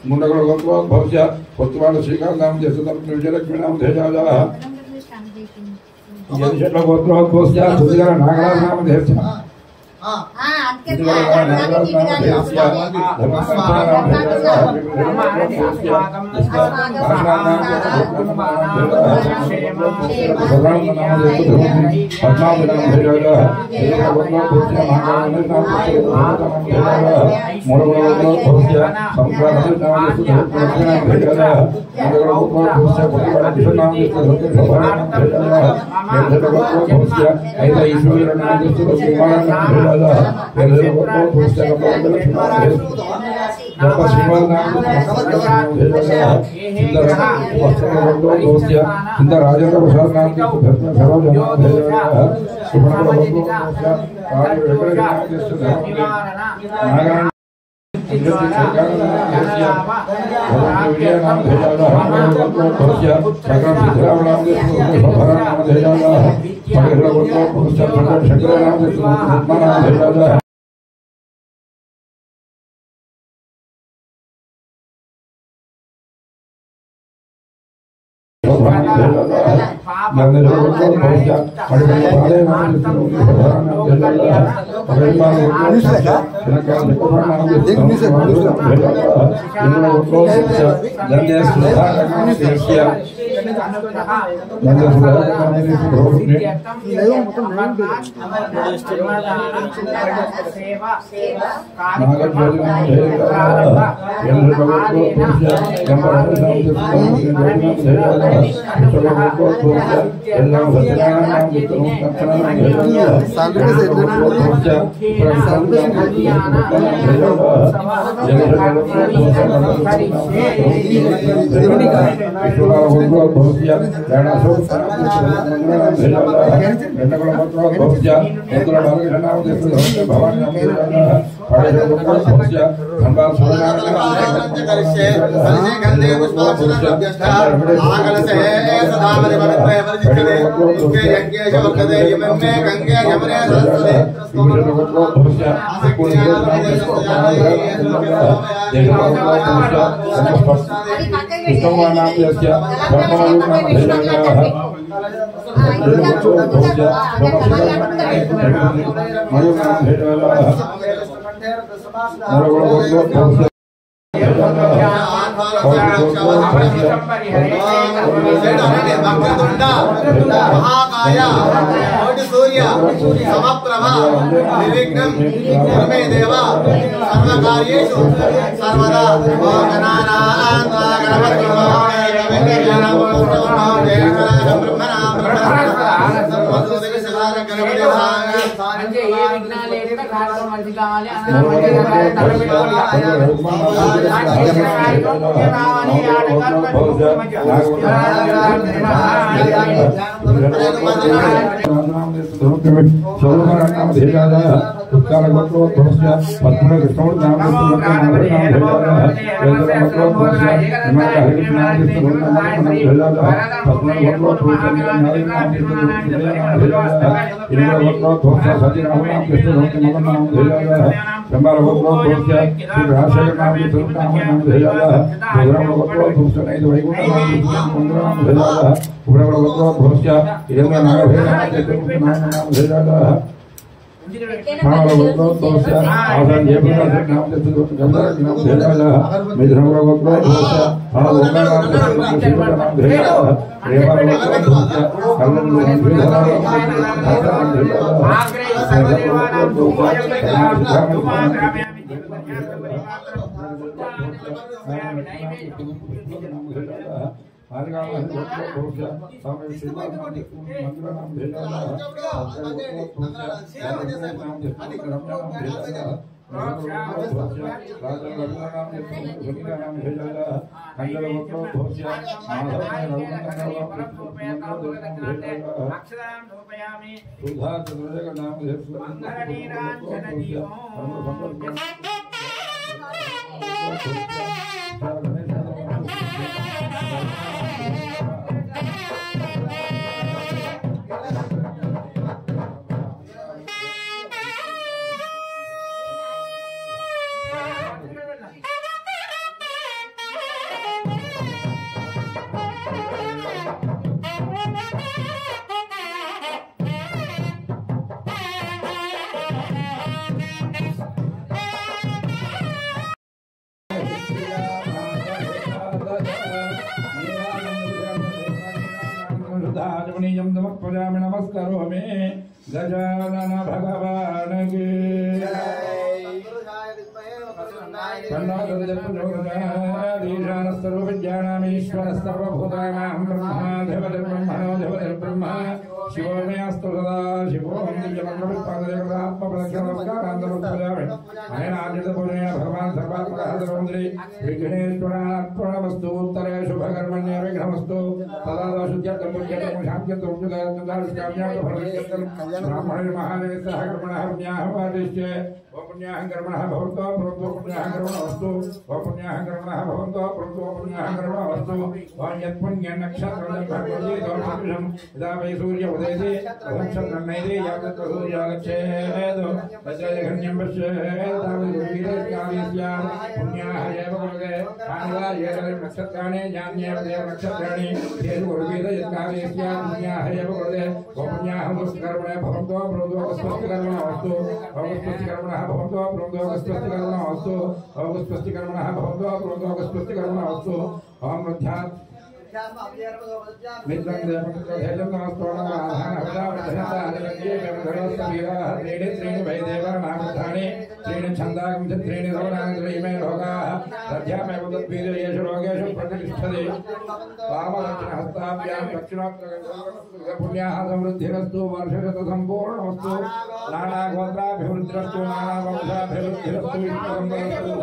मुंडगल गोत्रोद्भवस्य पुत्रवाण श्रीकांत नाम जसदम विजयलक्ष्मी नाम धेजालः यदिशट गोत्रोद्भवस्य सुधिगर नागराज नाम धेस्य राजेंद्र प्रसाद पुनीयं समर्पयामि नमस्करोमि गजानन भगवान की ईशान सर्वविद्यानामीश्वर सर्वभूतानां ब्रह्मा शिवो मे अस्तु सदा शिवो भगवान् सर्वात्मकः विघ्नेश्वरार्पणमस्तु उत्तरे शुभकर्मण्ये विघ्नमस्तु सदा ब्राह्मणे महादेवः कर्मणः पुण्याः वादिष्ये पुण्याः कर्मणः भवन्तो प्रोक्तो पुण्याः कर्मणोऽस्तु पुण्याः कर्मणः भवन्तो प्रोक्तो पुण्याः कर्मणोऽस्तु यत्पुण्य नक्षत्रं भगवतीदोषं यदा वै सूर्य उदयति नक्षत्रं नैति यावत् सूर्यागच्छेत् वज्रजघन्यं पश्येत् तावद्वीरकार्यस्य पुण्याः एव कुरुते कानिवार्येण नक्षत्राणि ज्ञान्येव देव नक्षत्राणि तेषु कुरुवीत यत्कार्यस्य पुण्याः एव कुरुते पुण्याः दुष्कर्मणे भवन्तो प्रोक्तो स्वस्तिकर्मणोऽस्तु स्वस्तिकर्मणः भवन्तो प्रोक्तो स्वस्तिकर्मणोऽस्तु स्वस्तिकर्मणः भवन्तो प्रोक्तो स्वस्तिकर्मणोऽस्तु ओम मध्यात् मित्रं देवपुत्रधेयं त्रीणि वै देवानामर्थानि त्रीणि छन्दागं च त्रीणि रोगाणि त्रीमे रोगाः तद्यामेव तद्वीर्येषु रोगेषु प्रतिष्ठते वामदक्षिणहस्ताभ्यां दक्षिणोत्तरपुण्याः समृद्धिरस्तु वर्षशतसम्पूर्णमस्तु नानागोत्राभिवृद्धिरस्तु नानावंशाभिवृद्धिरस्तु विष्णुसम्पदस्तु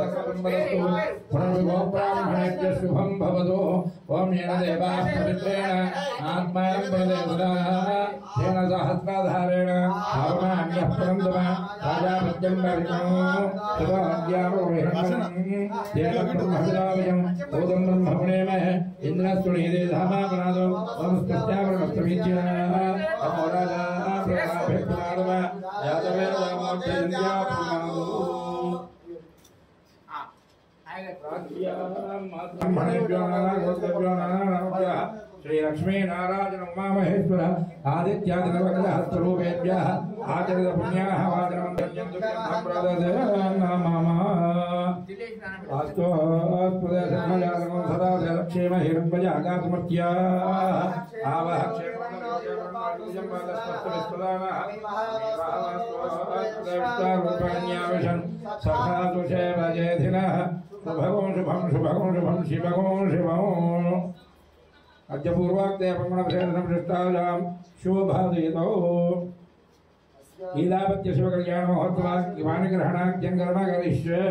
पुनर्विभोब्राह्मणेभ्यः शुभं भवतु ओम येन देवाः पवित्रेण आत्मानं प्रदेवदाः तेन सहस्राधारेण भावनान्यः परन्तम राजापत्यं परिणो तदाद्यावोहिणं तेन ब्रह्मविदावयम् ओदं ब्रह्मपुणेमः इन्द्रस्तुणीदे धामापनादो ओमस्तस्यावरणस्तमीत्या अमो राजा प्रभाभिप्राणव यादवेदामोक्षयन्त्यापनादो श्री लक्ष्मी नारायण उमा महेश्वर आदित्यादिनवग्रहस्वरूपेभ्यः आचरित पुण्याः वाचनम् सदा लक्ष्मीम हिरण्यजागात्मत्या आवह शुभगं शुभं शुभगं शुभं शिवगं शिवं अद्य पूर्वाक्ते अपमणभेदनं दृष्टायां शुभभादयतौ लीलापत्य शिवकल्याण महोत्सवाग्रहणाख्यं कर्म करिष्ये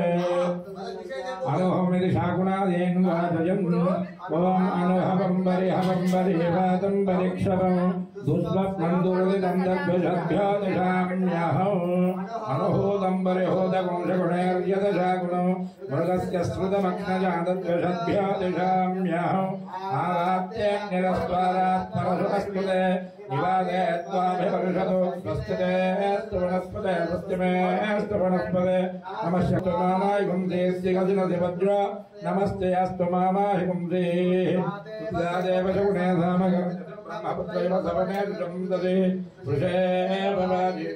अनोहमिति शाकुनादेन वाचयन् ओम अनोहवम्बरि हवम्बरि वातं परिक्षवं दुष्वप्नं दुर्दितं दद्भ्यशभ्यादशाम्यः अनोहोदम्बरि होदगुंशगुणैर्यदशागुणो मृगस्य श्रुतमग्नजादद्भ्यशभ्यादशाम्यः आरात्यग्निरस्वारात् परशुतस्कृते निवादे त्वाभिवर्षतो स्वस्तिते वनस्पते स्वस्तिमेऽस्तु वनस्पते नमस्य मामाय पुंसेऽस्य गजनसि वज्र नमस्ते अस्तु मामाय पुंसे देव शकुने धामग ब्रह्मपुत्रैव सवने ददे वृषे भवादि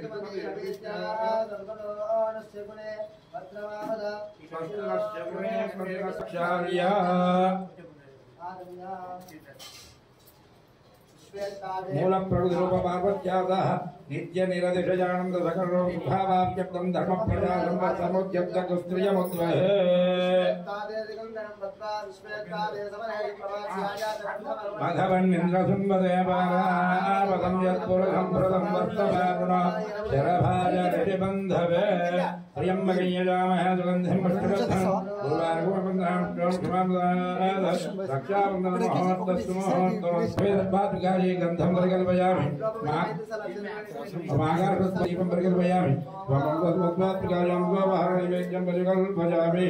मूल प्रकृतिरूप पार्वत्याः नित्य निरतिशयानंद सकलो सुखावाप्यक्तं धर्म प्रजालं समुद्यक्तकुस्त्रियमुद्वहे भगवन्निन्द्रसुम्बदेवावतं यत्पुरुषं प्रदं वर्तमागुणा शरभाजरिबन्धवे त्र्यम्बकयजामहे सुगन्धिं पुष्टिवर्धनं रक्षाबन्धनमहोत्तस्तुमहोत्तमस्वेदपात्कार्ये गन्धं परिकल्पयामि मागारस्वदीपं परिकल्पयामि त्वमङ्गलत्वात्कार्यं गोवाहनैवेद्यं परिकल्पयामि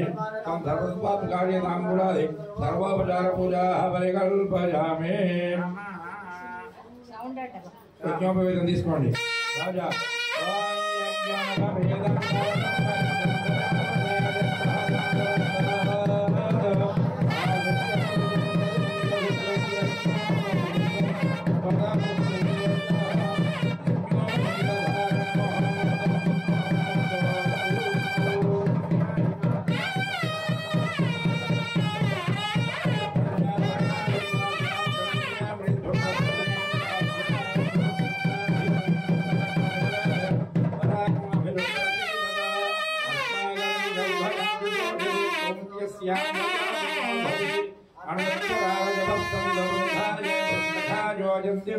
तं सर्वस्वात्कार्ये ताम्बूलादि सर्वोपचारपूजाः परिकल्पयामि यज्ञोपवेदं తీసుకోండి రాజా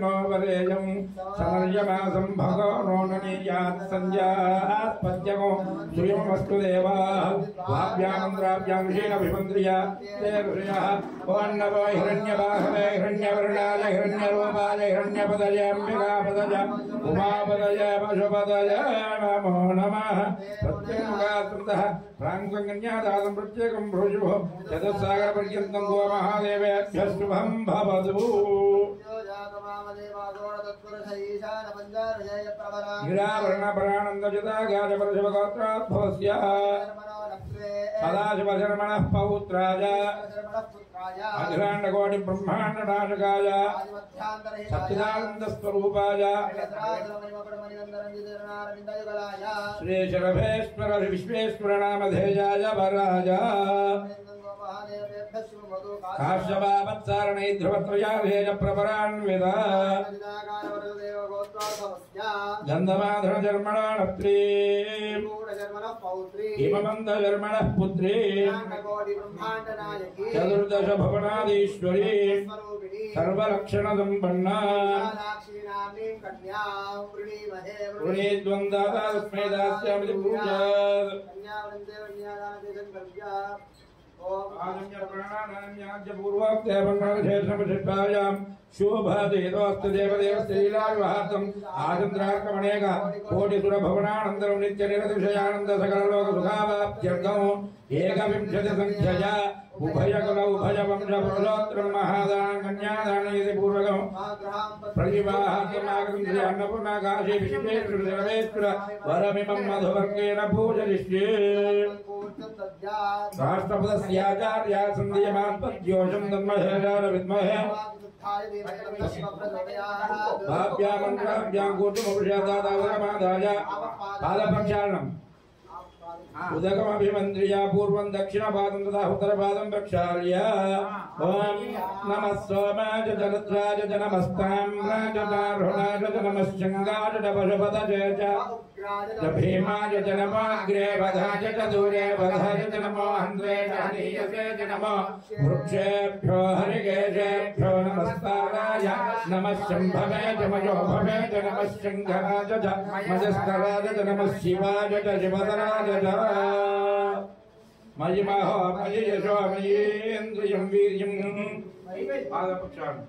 नो वरेयं समर्यमासं भगवनो ननीयात् संज्ञात्पद्यगो श्रियमस्तु देवा भाव्यामन्द्राभ्यां शीलभिमन्द्रिया ते ऋषयः वन्नवो हिरण्यबाहवे हिरण्यवर्णाय हिरण्यरूपाय हिरण्यपदय अम्बिकापदय उमापदय पशुपदय नमो नमः प्रत्यङ्गात्मतः प्राङ्गन्यादानं प्रत्येकं भ्रुजुः चतुस्सागरपर्यन्तं गो महादेवेभ्यः शुभं भवतु गिरावर्णपरानन्दजितागाजपरशुभगोत्राद्भवस्य सदाशिवशर्मणः पौत्राय अखिलाण्डकोटिब्रह्माण्डनाशकाय सच्चिदानन्दस्वरूपाय श्री शरभेश्वर विश्वेश्वर नामधेयाय वराय काश्यपावत्सारणै ध्रुवत्रयाधेय प्रपरान्वित गन्धमाधरजर्मणानत्री हिममन्दजर्मणः पुत्री चतुर्दश भुवनाधीश्वरी सर्वलक्षणसम्पन्ना वृणीद्वन्द्वादा तस्मै दास्यामि पूजात् पूर्वोक्तेवशेषमशिष्टायां शोभादेतोऽस्तु देवदेवस्त्रीलाविवाहार्थम् आचन्द्रार्कमणेक कोटिसुरभवनानन्दरं नित्यनिरतिशयानन्द सकललोकसुखावाप्त्यर्थम् एकविंशतिसङ्ख्यया उभयकुल उभयवंशपुरुषोत्तरं महादानं कन्यादानयति पूर्वकम् प्रतिवाहार्थमागतं श्री अन्नपूर्णा काशी विश्वेश्वर सर्वेश्वर वरमिमं मधुवर्गेण पूजयिष्ये राष्ट्रपदस्याचार्या सन्ध्यमात्मज्योषं तन्महेशाय विद्महे भाव्यामन्त्राभ्यां कूटुमपुरुषादादावरमादाय पादप्रक्षालनम् उदकमभिमन्त्र्या पूर्वं दक्षिणपादं तथा उत्तरपादं प्रक्षाल्य ओम नमः सोमाय च जलद्राय च नमस्ताम्राय च दारुणाय च नमश्चङ्गाय च पशुपतये च भीमाय च नमोऽग्रे वधाय च दूरे वधाय च नमो हन्त्रे च हनीयसे च नमो वृक्षेभ्यो हरिकेशेभ्यो नमस्ताराय नमः शम्भवे च मयोभवे च नमः शङ्कराय च मजस्कराय च नमः शिवाय च शिवतराय च मयि महो मयि यशो मयीन्द्रियं वीर्यं पादपक्षान्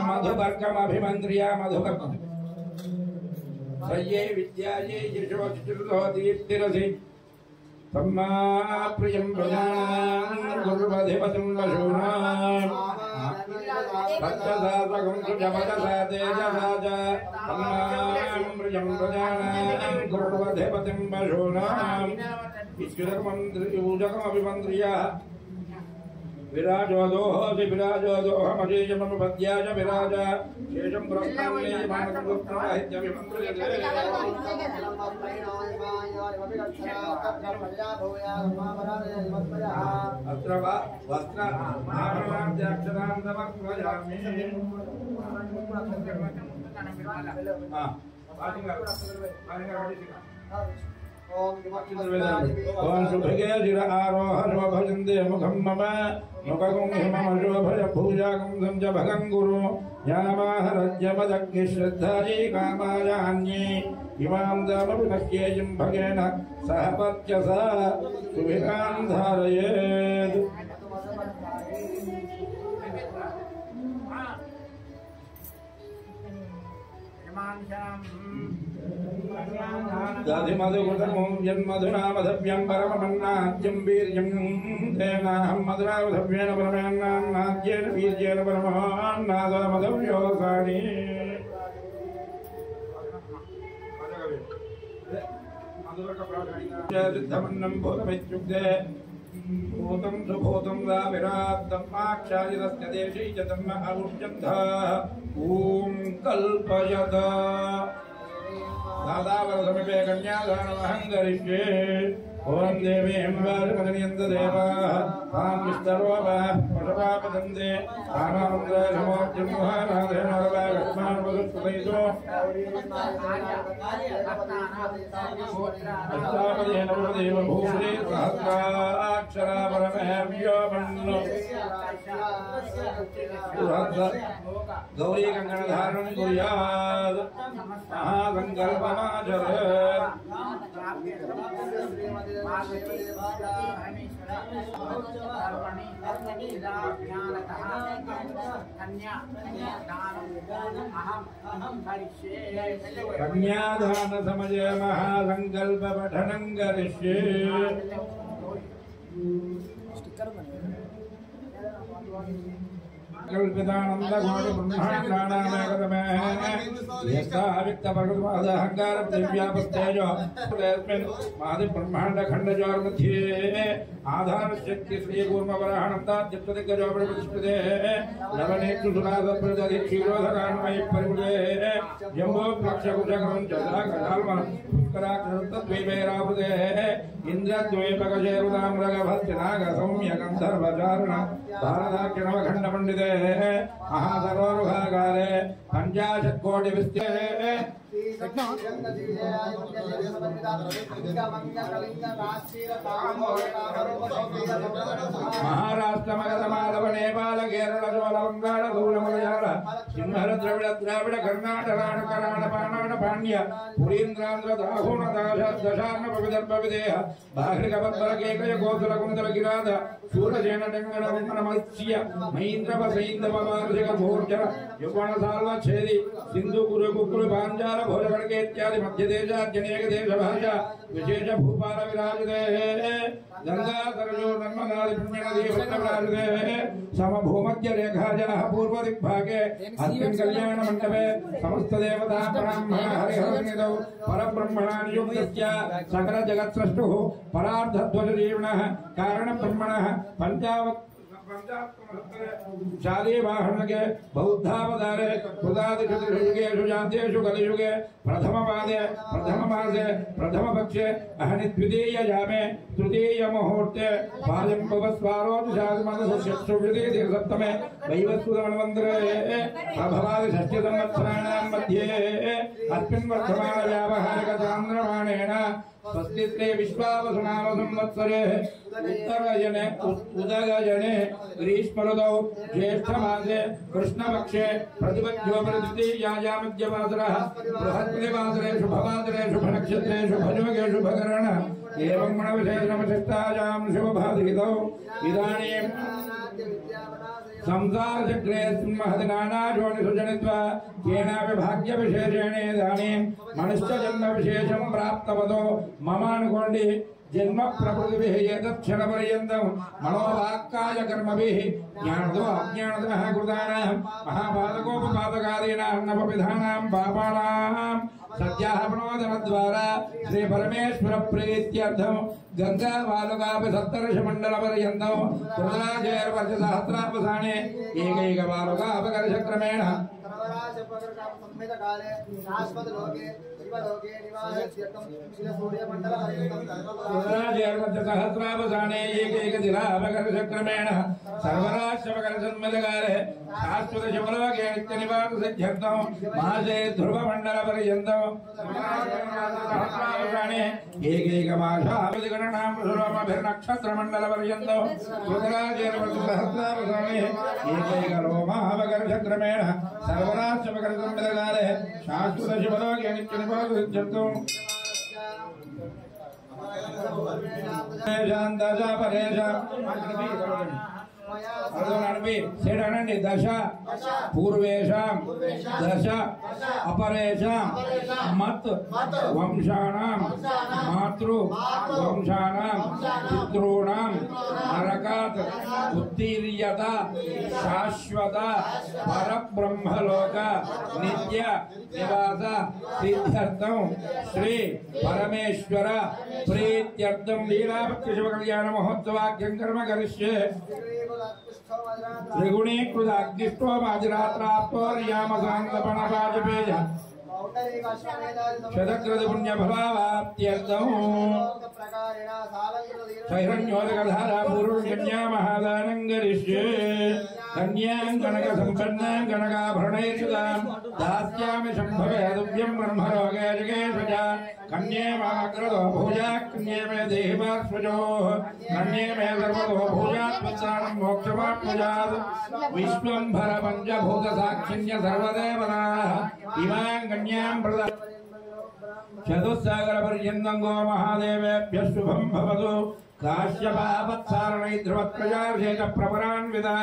मधुपर्कमभिमन्त्र्या मधुपर्कम् सय्ये विद्याये यशो चतुर्दो दीप्तिरसि तम्मा प्रियं प्रजानां गुरुपधिपतिं वशूनाम् भक्तसात्वकं सुजपदसा तेजसा च तम्मां प्रियं प्रजानां गुरुपधिपतिं वशूनाम् ईश्वरकमभिमन्त्र्या विराजोदोहोऽसि विराजोदोहमजेयमनुपद्याय विराज शेषं पुरस्तान्येयमानसमुत्तराहित्यभिमन्त्र्यते अत्र वस्त्र आभरणाद्याक्षरान्तमर्पयामि ओम सुभगे जिर आरोह भजन्ते मुखं मम मुखगुं हिमं शोभय भूजागुं संज भगं गुरु ज्ञानमाहरज्यमदग्निश्रद्धायै कामायान्ये इमां दामपि नश्येयं भगेन सह पत्यसा सुभिगां धारयेत् दाधिमधुकृतमं यन्मधुनामधव्यं परममन्नाद्यं वीर्यं तेनाहं मधुरावधव्येन परमेन्नाद्येन वीर्येण परममन्नादमधव्योऽसानि सिद्धमन्नं भूतमित्युक्ते भूतं सुभूतं वा विरात्तमाक्षायितस्य देशे च तन्न अरुष्यन्धः ॐ कल्पयत दादावरसमीपे कन्यादानमहं करिष्ये ओम देवीं वारिमदनियन्तदेवाः तां विष्णुरोपाः पशुपापदन्ते कामामन्त्रसमोऽर्जुन्मुहानाथेन वरदागस्मान् वदुष्टु वैदो अष्टापदे नवदेव भूषणे सहस्राक्षरा परमहव्योमन्नो गौरी कंकण धारण कुर्यात् महासंकल्पमाचरेत् कन्यादान समये महासंकल्प पठनं करिष्ये कल्पितानंद घोष ब्रह्मांडानामेकतमः यस्तावित्तपरमादहंकार दिव्यापस्तेजो तस्मिन् मादि ब्रह्मांड खंडजोर मध्ये आधार शक्ति श्री कूर्मवराहणता चित्तदिग्गजो प्रतिष्ठिते लवनेक्षु सुनाद प्रजति क्षीरोधकान्मयि परिवृते जम्बो लक्षकुशकं चला कलाल्म पुष्कराक्षरत्वद्वैवैरावृते इन्द्रद्वैपकशेरुदाम्रगभस्तिनाग सौम्य गन्धर्वचारण भारताख्यनवखण्ड पंडिते महासरोरुभागारे 50 कोटि विस्तीर्णे महाराष्ट्र मगध मालव नेपाल केरल चोल बंगाल गौड़ मलयाल सिंहल द्रविड़ कर्नाटक कराड़ पानाड़ पांड्य पुरीन्द्रांध्र दाहुण दशार्ण विदर्भ विदेह बाहृक बद्बल केकय गोकुल कुंदल गिराध सूरसेन डंगण कुंभन मत्स्य महीन्द्रव सैंधव वार्षिक भोर्जर युवण साल्व छेदी सिंधु कुरु कुकुल पांचाल भोजगण के इत्यादि मध्य देश जनेक देश भाषा विशेष भूपाल विराजते गंगा सरजो नर्मदा नदी विराजते समभूमध्य रेखायाः पूर्व दिग्भागे अस्मिन् कल्याण मंडपे समस्त देवता ब्राह्मण हरिहरनिधौ परब्रह्मणा नियुक्तस्य सकल जगत्सृष्टुः परार्धध्वज जीवनः कारण ब्रह्मणः पंचावत् शादी वाहन के बौद्धावतारे युगेषु जातेषु कलियुगे प्रथम पादे प्रथम मासे प्रथम पक्षे अहनि द्वितीय जामे तृतीय मुहूर्ते पादं पवस्वारोऽधिशासमनसुषुविधि सप्तमे वैवस्वतमन्वन्तरे प्रभवादि षष्ठी संवत्सराणां मध्ये अस्मिन् वर्तमान व्यावहारिक चान्द्रमाणेन स्वस्ति विश्वावसुनाम संवत्सरे उत्तरजने उदगजने ग्रीष्म ऋतौ ज्येष्ठ मासे कृष्णपक्षे प्रतिपद्यो प्रतियाया मध्यवासरः बृहस्पतिवासरे शुभवासरे शुभनक्षत्रे शुभयोगे शुभकरण एवं गणविशेषमशिष्टायां शुभभाधितौ इदानीं संसार चक्रे महति नानाजोनिषु जनित्वा केनापि भाग्य विशेषेण इदानीं मनुष्य जन्म विशेषं प्राप्तवतो मम अनुकोण्डि जन्म प्रकृतिभिः एतत्क्षणपर्यन्तं मनोवाक्काय कर्मभिः ज्ञानदो अज्ञानतः कृतानां महापादकोपपादकादीनां नवविधानां पापानां सत्यापनोदनद्वारा श्री परमेश्वर प्रीत्यर्थं गंगा बालुकापि सप्तर्षिमण्डलपर्यन्तं रुद्राजैर्वर्षसहस्रावसाने एकैक बालुकापकर्षक्रमेण सहस्रावसाने एकैक दिलापकर्षक्रमेण सर्वराष्ट्रपकर्षन्मदकाले शाश्वत शिवलोके नित्यनिवाससिद्ध्यर्थं मासे ध्रुवमण्डलपर्यन्तं सहस्रावसाने एकैक मासावधिगणनां सुरमभिर्नक्षत्रमण्डलपर्यन्तं रुद्राजैर्वर्षसहस्रावसाने एकैक रोमापकर्षक्रमेण सर्वराष्ट्रपकर्षन्मदकाले शाश्वत शिवलोके नित्यनिवाससिद्ध्यर्थं दशा परेशा सेडनंडी दश पूर्वेशां दश अपरेशां मत वंशानां मातृ वंशानां पितॄणां नरकात् उत्तीर्यता शाश्वत परब्रह्मलोक नित्य निवास सिद्ध्यर्थं श्री परमेश्वर प्रीत्यर्थं लीलाभक्ति शिव कल्याण महोत्सवाख्यं कर्म करिष्ये त्रिगुणीकृत अग्निष्टोमाजरात्राप्तोर्यामसान्तपणवाजपेय शतकृत पुण्यफलावाप्त्यर्थं सैरण्योदकधारा पूर्वकन्या महादानं करिष्ये कन्यां कनकसम्पन्नां कनकाभरणैर्युतां दास्यामि शम्भवे दुव्यं ब्रह्मलोके जगेशजा कन्ये माकृतो भूजा कन्ये मे देहि पार्श्वजोः कन्ये मे सर्वतो भूजात् पुत्राणं मोक्षमाप्नुजात् विश्वम्भर पञ्चभूतसाक्षिण्य सर्वदेवताः इमां कन्यां प्रदा चतुस्सागरपर्यन्तं गो महादेवेभ्यः शुभं भवतु काश्यपापत्सारणैर्ध्रुवत्प्रजार्षेच प्रपरान्विता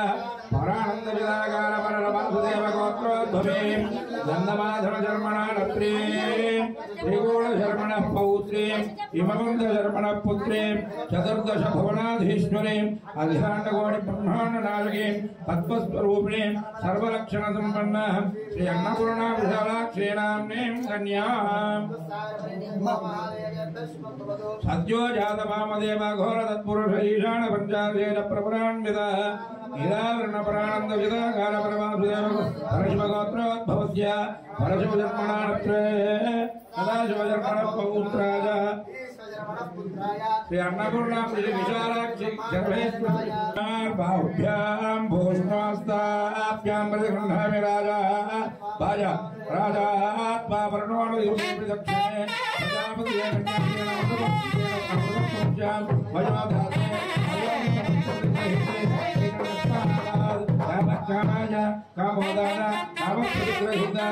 परानन्दविदाकारपरलवासुदेवगोत्रोद्भवीं गन्धमाधवशर्मणा नत्रीं त्रिगुणशर्मणः पौत्रीं हिमवन्तशर्मणः पुत्रीं चतुर्दशभुवनाधीश्वरीं अखिलाण्डकोटिब्रह्माण्डनायकीं पद्मस्वरूपिणीं सर्वलक्षणसम्पन्नाः श्री अन्नपूर्णा विशालाक्षीणाम्नीं कन्याम् सद्यो जातवामदेव घोर तत्पुरुष ईशान पंचादेश प्रपरान्विता ईरावृणपरानंद विदाकार परमासुदेव परशिवगोत्रोद्भवस्य परशिवजन्मनात्रे सदाशिवजन्मन पौत्राय श्री अन्नपूर्णा विशालाक्षी सर्वेश्वर बाहुभ्यां भूषणास्ताभ्यां प्रतिगृह्णामि राजा भाजा राजा आत्मा वर्णोऽनुयुक्ते दक्षिणे प्रजापतिये कामोदाना कामप्रतिग्रहिता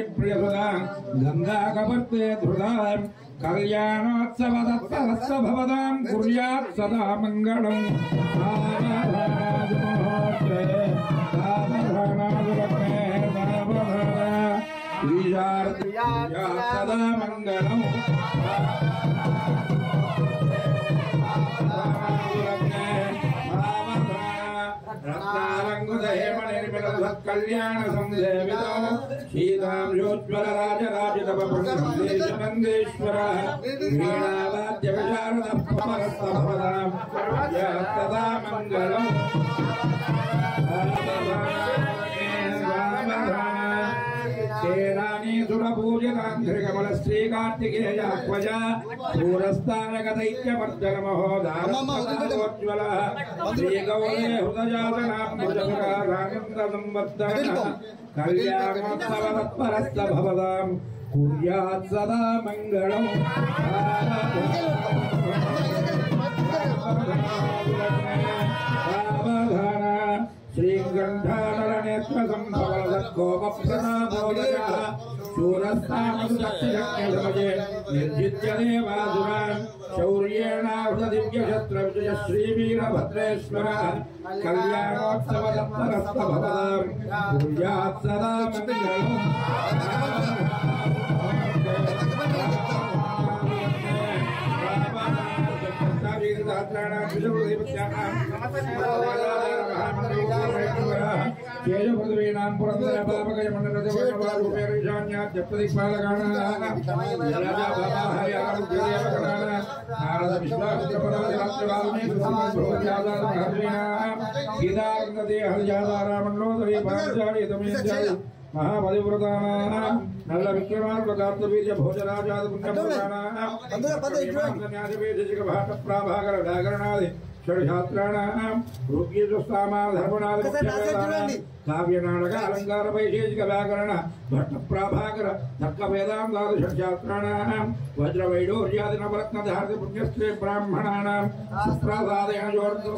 गंगा कपर्ते धृतां कल्याणोत्सवदत्सरस्य भवतां कुर्यात् सदा मङ्गलम् सावधानादिमुहूर्ते सावधानादिलग्ने सावधाना सदा मङ्गलम् कल्याण संसेवितो शीतांशोज्वल राजराजतपनंदेश्वर वीणावाद्य विशारद परस्तभवतां तदा मंगलम् सेनानी सुरपूजितांध्रिकमल श्री कार्तिकेयात्मजा पूरस्तानगदैक्यमर्दनमहोदारोज्ज्वल श्रीगौरे हृदयासनाम्बुजमुखानन्दसंवर्धनः कल्याणोत्सवतत्परस्तभवतां कुर्यात् सदा मङ्गलम् श्रीगंधानलनेत्रसंभवलसत्कोपप्रदाभोदयः शूरस्तामसुदक्षिणज्ञसमये निर्जित्य देवासुरान् शौर्येणाहुतदिव्यशत्रविजय श्रीवीरभद्रेश्वरः कल्याणोत्सवतत्परस्तभवतां कुर्यात् सदा मङ्गलम् केशपृथ्वीनां महापतिव्रतानां नल्ल विक्रमार्क कार्तवीर्य भोजराजाद पुण्यपुराणां सन्यासीवेदिक भाट प्राभाकर व्याकरणादि షడ్శాస్త్రాణాం ఋగ్యజుస్తామాధర్మణాది కావ్య నాటక అలంకార వైశేషిక వ్యాకరణ భట్ట ప్రాభాకర తర్క వేదాంతాది షడ్శాస్త్రాణాం వజ్ర వైడూర్యాది నవరత్న ధారతి పుణ్యశ్రీ బ్రాహ్మణానాం సుప్రసాదేన జోర్ధం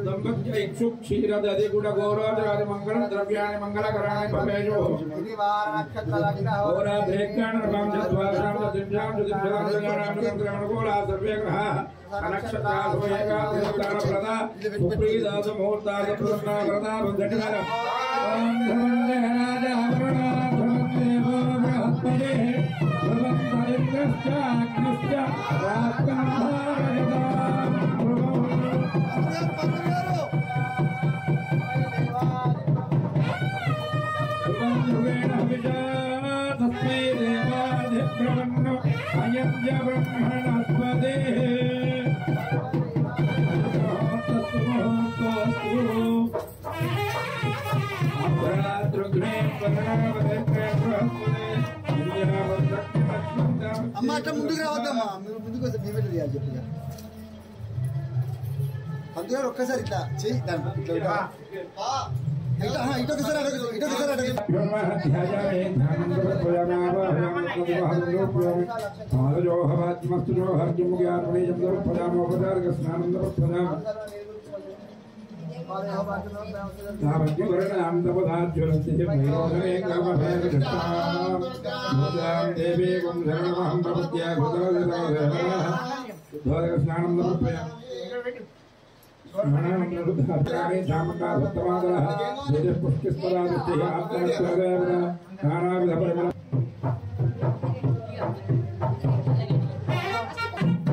దంపత్య ఇక్షు క్షీర దది గుణ గౌరవాది మంగళ ద్రవ్యాన్ని మంగళకరాణి భవేయో గౌర దేజ్ఞాన వంశద్వాసాం దివ్యాం దివ్యాం జనానాం అనుకూలా సర్వే గ్రహాః అనక్షత్రాసుయేకాదశ ప్రదా సుప్రీదాస ముహూర్తాద ప్రసన్నా ప్రదా బంధటికార ఓం ధనందే రాజావరణ ధనందేవో బృహస్పతి భవంతరింద్రశ్చ అగ్నిశ్చ రాత్కంధారయతా తస్మై దేవాధిబ్రవన్నో అయం జ బ్రహ్మణస్పదే అమ్మ అట్లా ముందుకు రావద్దమ్మా ముందుకు వస్తే మేము చేయాలి చెప్పిగా అందులో ఒక్కసారి ఇట్లా చెయ్యి దాన్ని ఇట్లా ఇటొకసారి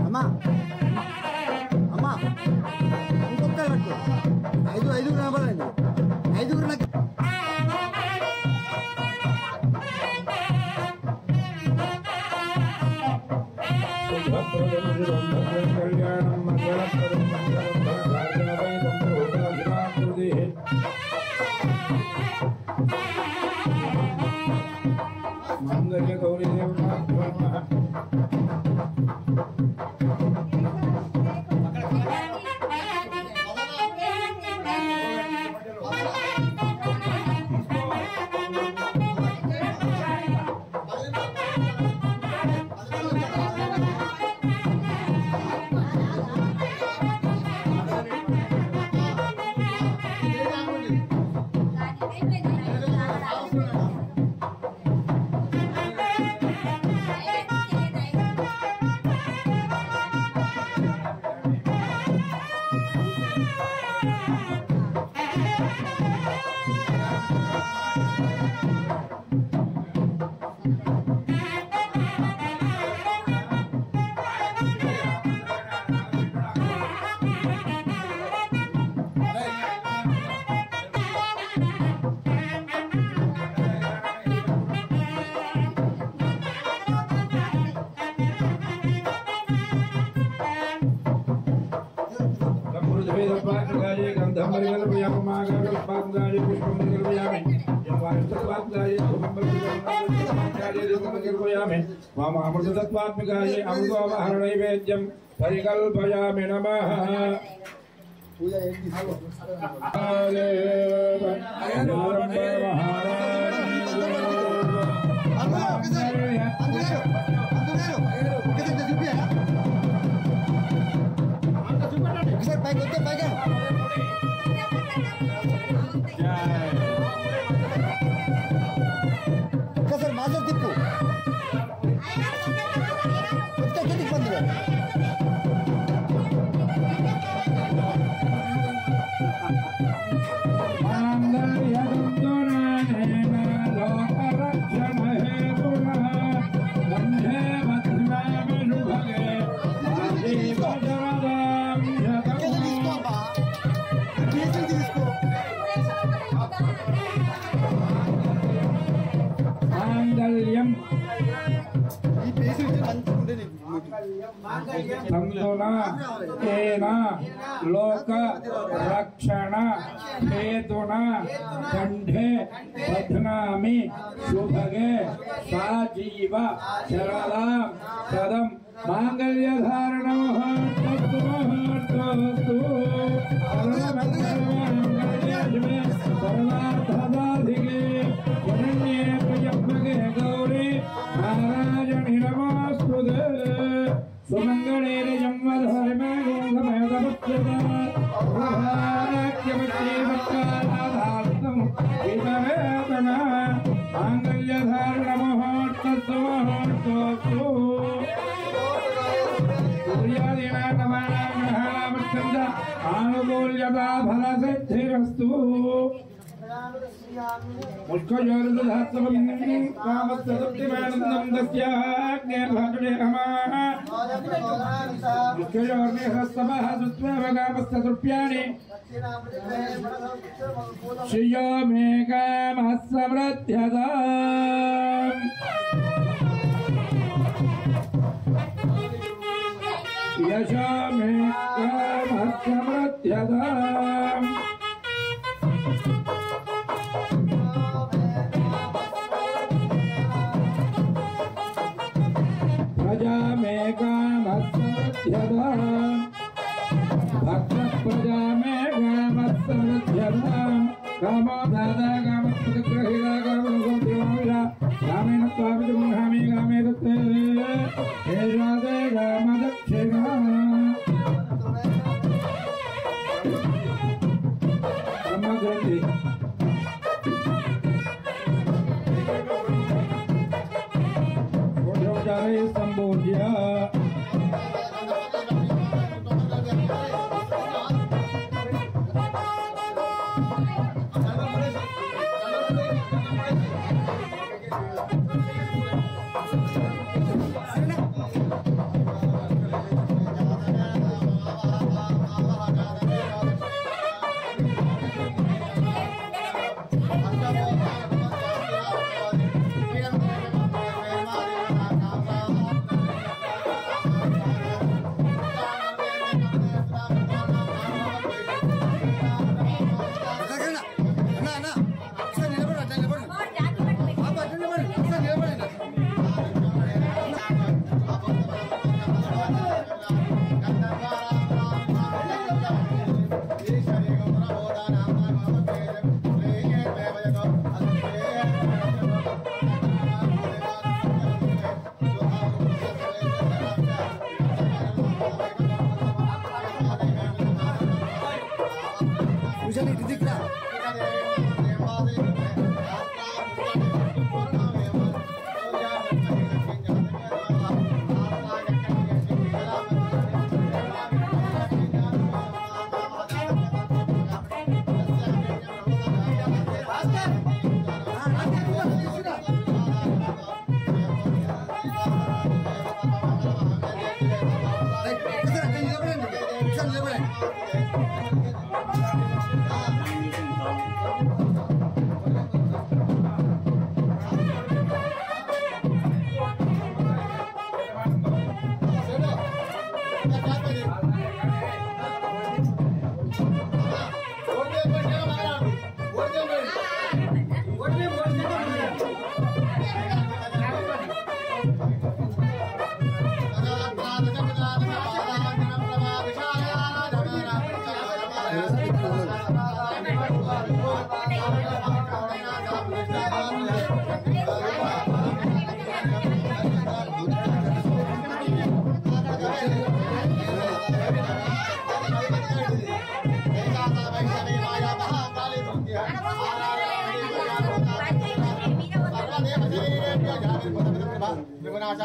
అమ్మా అమ్మా ఇంకొకరు ఐదుగురు కనపడండి ఐదుగురు నాకు కళ్యాణం మంగళప్రదం మంగళ గౌరీ వామామృతత్వాత్మికాయ అమృతోపహర నైవేద్యం పరికల్పయామి నమః. పూజ ఏంటి ఒక్కసారి మాజర్ తిప్పు ఇబ్బంది लोक रक्षण हेतुना कंठे बध्नामि शुभगे साजीव शरदां सदं मांगल्य धारण मुहूर्त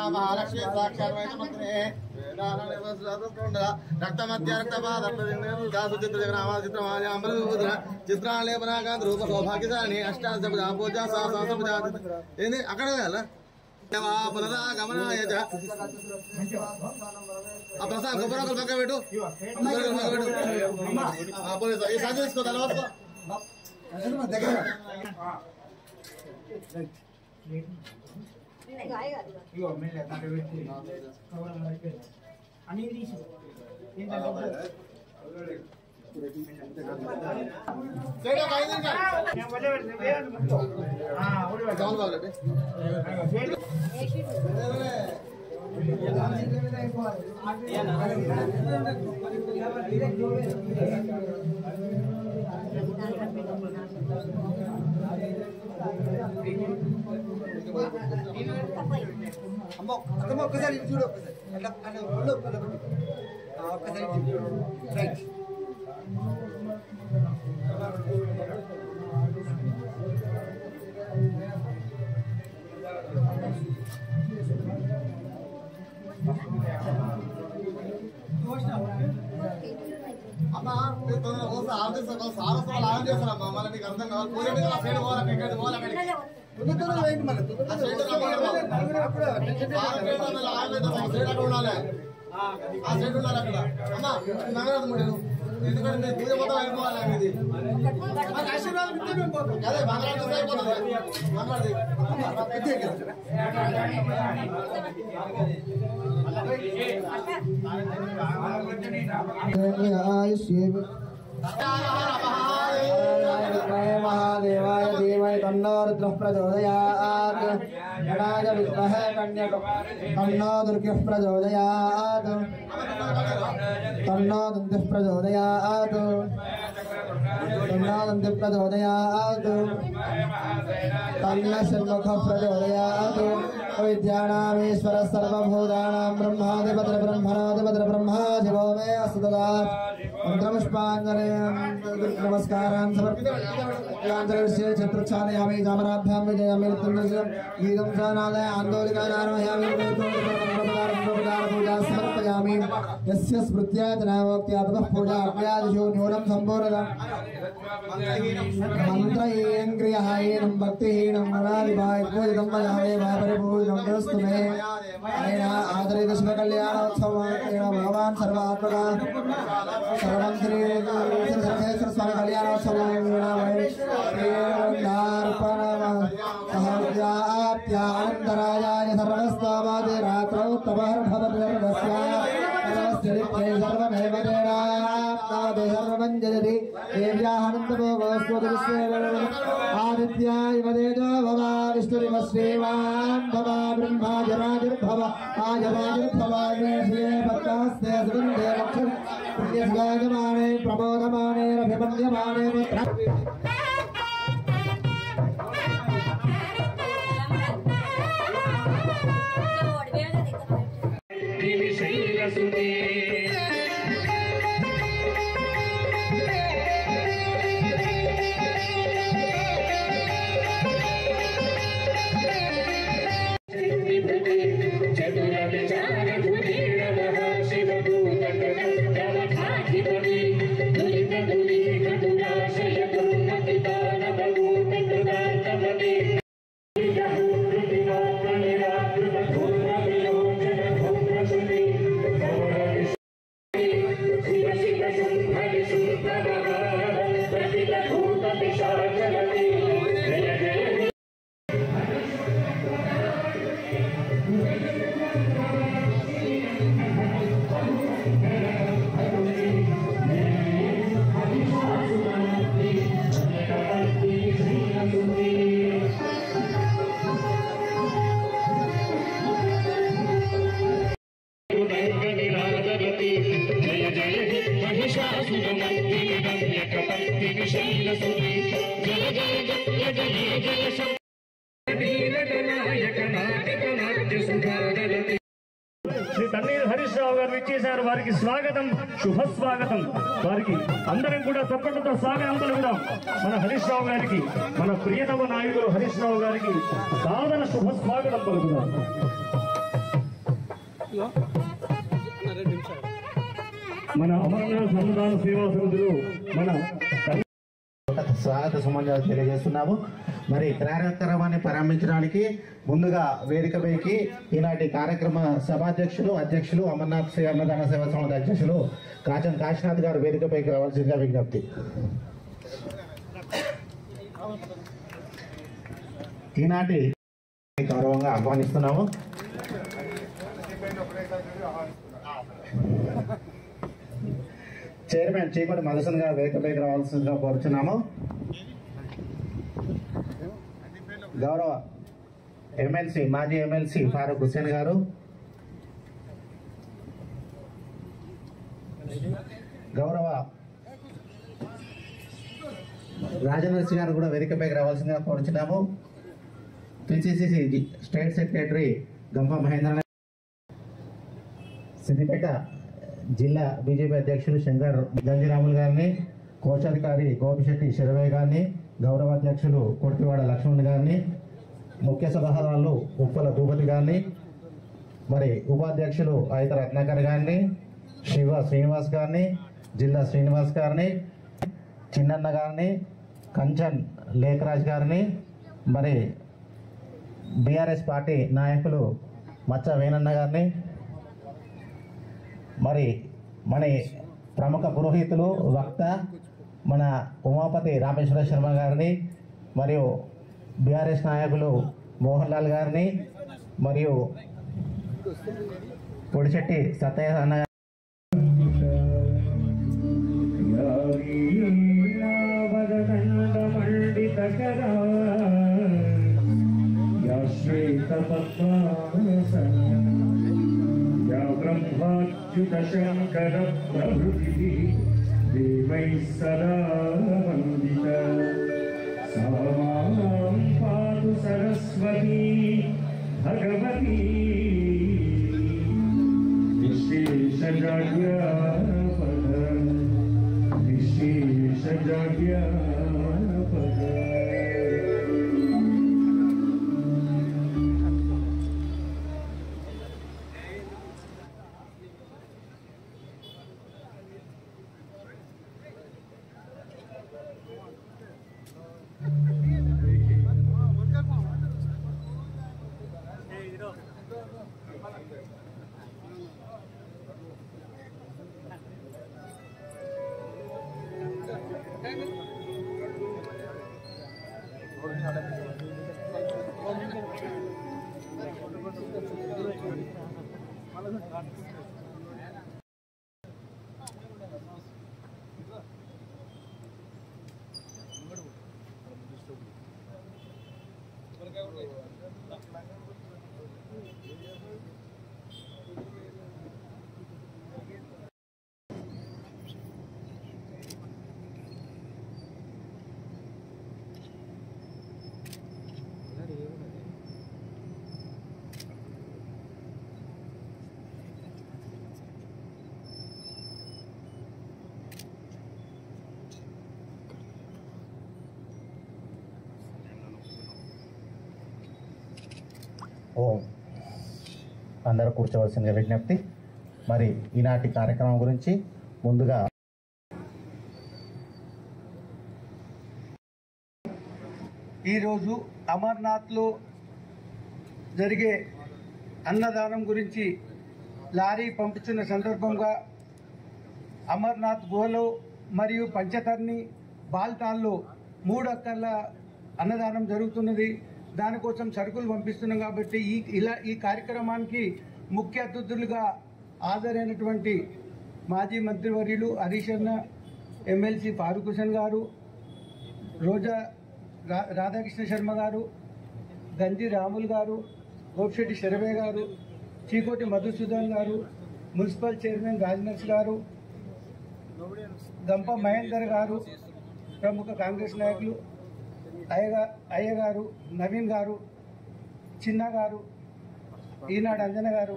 महालक्ष्मी साक्षात् रक्त मध्य चित्रालेपनाकांत रूप सौभाग्यशालिनी अष्टादश पूजा अక్కడ पुनरागमनाय प्रसाद गोबर पक्का పెట్టు సాధ్యం తీసుకో తలవాసుకో ఇగో మెల్ల తాటే పెట్టి కవర్ మరి అని తీసి ఏంటంటే సేడ కాయిదింగా నేను వజే పెడితే ఆ ఓడి వజే డౌన్ బాగలే అమ్మ అతమ్మ ఒక్కసారి చూడు ఒక్కసారి అట్లా అట్లా ఒళ్ళు ఒక్కసారి రైట్ అమ్మా మీరు తొందరగా కోసం ఆలోచిస్తారు సారస్వాలు ఆలోచన చేస్తారమ్మా మళ్ళీ నీకు అర్థం కావాలి పూజ మీద ఆ సైడ్ పోవాలి ఎక్కడికి పోవాలి అక్కడికి ఆ సైడ్ ఉండాలి ఆ సైడ్ ఉండాలి అక్కడ అమ్మా నగరాదు ముడి ఎందుకంటే మీరు పూజ మొత్తం అయిపోవాలి అనేది అదే బంగాళాదేశం అయిపోతుంది महादेवाय धीमहि तन्नो रुद्रः प्रचोदयात् गणाय विद्महे तन्नो दुर्गः प्रचोदयात् तन्नो दन्तिः प्रचोदयात् तन्नो दन्तिः प्रचोदयात् तन्नः षण्मुखः प्रचोदयात् विद्यानामीश्वरः सर्वभूतानां ब्रह्मादिपतिर्ब्रह्मणादिपतिर्ब्रह्मा शिवो मे अस्तु तदा मंत्रपुष्पाञ्जलिं नमस्कारान् समर्पयामि छत्रच्छादयामि चामराभ्यां विजयामि गीतं सानादय आन्दोलिकानारोहयामि पूजा समर्पयामि यस्य स्मृत्या जनावोक्त्यात्मः पूजा अज्ञादिषु न्यूनं सम्पूर्णम् मन्त्रहीनं भक्तिहीनं मनादिभाय पूजितं मयादेव परिपूजितं नमस्तु मे अनेन आदरित शिवकल्याणोत्सवः भगवान् सर्वात्मका सर्वं श्री सर्वेश्वर स्वामी कल्याणोत्सवः सहस्याप्त्यानन्दरायाय सर्वस्तोमादि रात्रौ तपः सर्वमेव देवाप्नादे सर्वं जयति आदित्याय वदेजो भव विष्णुरिव श्रीवान् भव ब्रह्माजराजुर्भव आजराजुर्भव श्रिये भक्तास्ते सुगन्धे लक्ष्म पुण्यस्गायमाने प्रबोधमाने रभिमन्यमाने శ్రీ తన్నీరు హరీష్ రావు గారు ఇచ్చేశారు. వారికి స్వాగతం, శుభ స్వాగతం. వారికి అందరం కూడా చప్పట్లతో స్వాగతం పలుకుదాం. మన హరీష్ రావు గారికి, మన ప్రియతమ నాయకులు హరీష్ రావు గారికి సాధన శుభ స్వాగతం పలుకుదాం. మన అమరనాథ్ సన్నిధాన సేవా సమితులు మన స్వాగత సుమన్యాలు తెలియజేస్తున్నాము. మరి కార్యక్రమాన్ని ప్రారంభించడానికి ముందుగా వేదికపైకి ఈనాటి కార్యక్రమ సభాధ్యక్షులు అధ్యక్షులు అమర్నాథ్ అన్నదాన సేవా సమితి అధ్యక్షులు కాచం కాశీనాథ్ గారు వేదికపైకి రావాల్సిందిగా విజ్ఞప్తి. ఈనాటి గౌరవంగా ఆహ్వానిస్తున్నాము. చైర్మన్ చీకటి మధుసూదన్ గారు వేదికపైకి రావాల్సిందిగా కోరుచున్నాము. గౌరవ ఎమ్మెల్సీ మాజీ ఎమ్మెల్సీ ఫారూక్ హుస్సేన్ గారు, గౌరవ రాజనర్సి గారు కూడా వేదికపైకి రావాల్సిందిగా కోరుచున్నాము. పిసిసిసి స్టేట్ సెక్రటరీ గంప మహేంద్ర, సిద్దిపేట జిల్లా బీజేపీ అధ్యక్షులు శంకర్ గంజిరాములు గారిని, కోశాధికారి గోపిశెట్టి శరవయ్య గారిని, గౌరవ అధ్యక్షులు కొర్తివాడ లక్ష్మణ్ గారిని, ముఖ్య సలహాదారులు ఉప్పల భూపతి గారిని, మరి ఉపాధ్యక్షులు అయిత రత్నాకర్ గారిని, శివ శ్రీనివాస్ గారిని, జిల్లా శ్రీనివాస్ గారిని, చిన్నన్న గారిని, కంచన్ లేఖరాజ్ గారిని, మరి బీఆర్ఎస్ పార్టీ నాయకులు మచ్చ వేణన్న గారిని, మరి మన ప్రముఖ పురోహితులు వక్త మన ఉమాపతి రామేశ్వర శర్మ గారిని, మరియు బీఆర్ఎస్ నాయకులు మోహన్ లాల్ గారిని, మరియు పొడిశెట్టి సత్తయ్య అన్న బ్రహ్మాచ్యుత శంకర ప్రభృతి దేవై సదా వందిత సామాం పాతు సరస్వతీ భగవతి విశేష జాగ్యాపద విశేష జాగ్యాపద. ఓం అందరూ కూర్చోవలసిన విజ్ఞప్తి. మరి ఈనాటి కార్యక్రమం గురించి ముందుగా ఈరోజు అమర్నాథ్లో జరిగే అన్నదానం గురించి లారీ పంపుతున్న సందర్భంగా అమర్నాథ్ గుహలో మరియు పంచతర్ని బాల్తాల్లో 3 అక్కర్ల అన్నదానం జరుగుతున్నది. దానికోసం సరుకులు పంపిస్తున్నాం కాబట్టి ఈ కార్యక్రమానికి ముఖ్య అతిథులుగా హాజరైనటువంటి మాజీ మంత్రివర్యులు హరీష్ అన్న, ఎమ్మెల్సీ ఫారూక్ హుసేన్ గారు, రోజా రాధాకృష్ణ శర్మ గారు, గంజి రాములు గారు, గోపిశెట్టి శరవయ్య గారు, చీకోటి మధుసూదన్ గారు, మున్సిపల్ చైర్మన్ రాజ్నర్స్ గారు, గంప మహేందర్ గారు, ప్రముఖ కాంగ్రెస్ నాయకులు అయ్య గారు, నవీన్ గారు, చిన్న గారు, ఈనాడు అంజన గారు,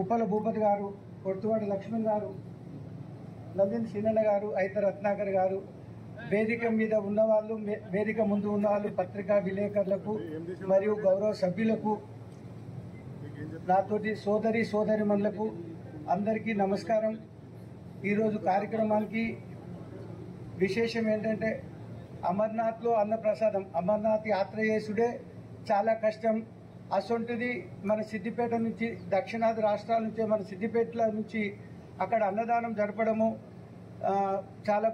ఉప్పల భూపతి గారు, కొర్తువాడ లక్ష్మణ్ గారు, నందిని సీనన్న గారు, అయిత రత్నాకర్ గారు, వేదిక మీద ఉన్నవాళ్ళు, వేదిక ముందు ఉన్నవాళ్ళు, పత్రికా విలేకరులకు మరియు గౌరవ సభ్యులకు, నాతోటి సోదరిమణులకు అందరికీ నమస్కారం. ఈరోజు కార్యక్రమానికి విశేషం ఏంటంటే అమర్నాథ్లో అన్నప్రసాదం. అమర్నాథ్ యాత్ర చేసుడే చాలా కష్టం. అసొంటిది మన సిద్దిపేట నుంచి, దక్షిణాది రాష్ట్రాల నుంచి, మన సిద్దిపేట నుంచి అక్కడ అన్నదానం జరపడము చాలా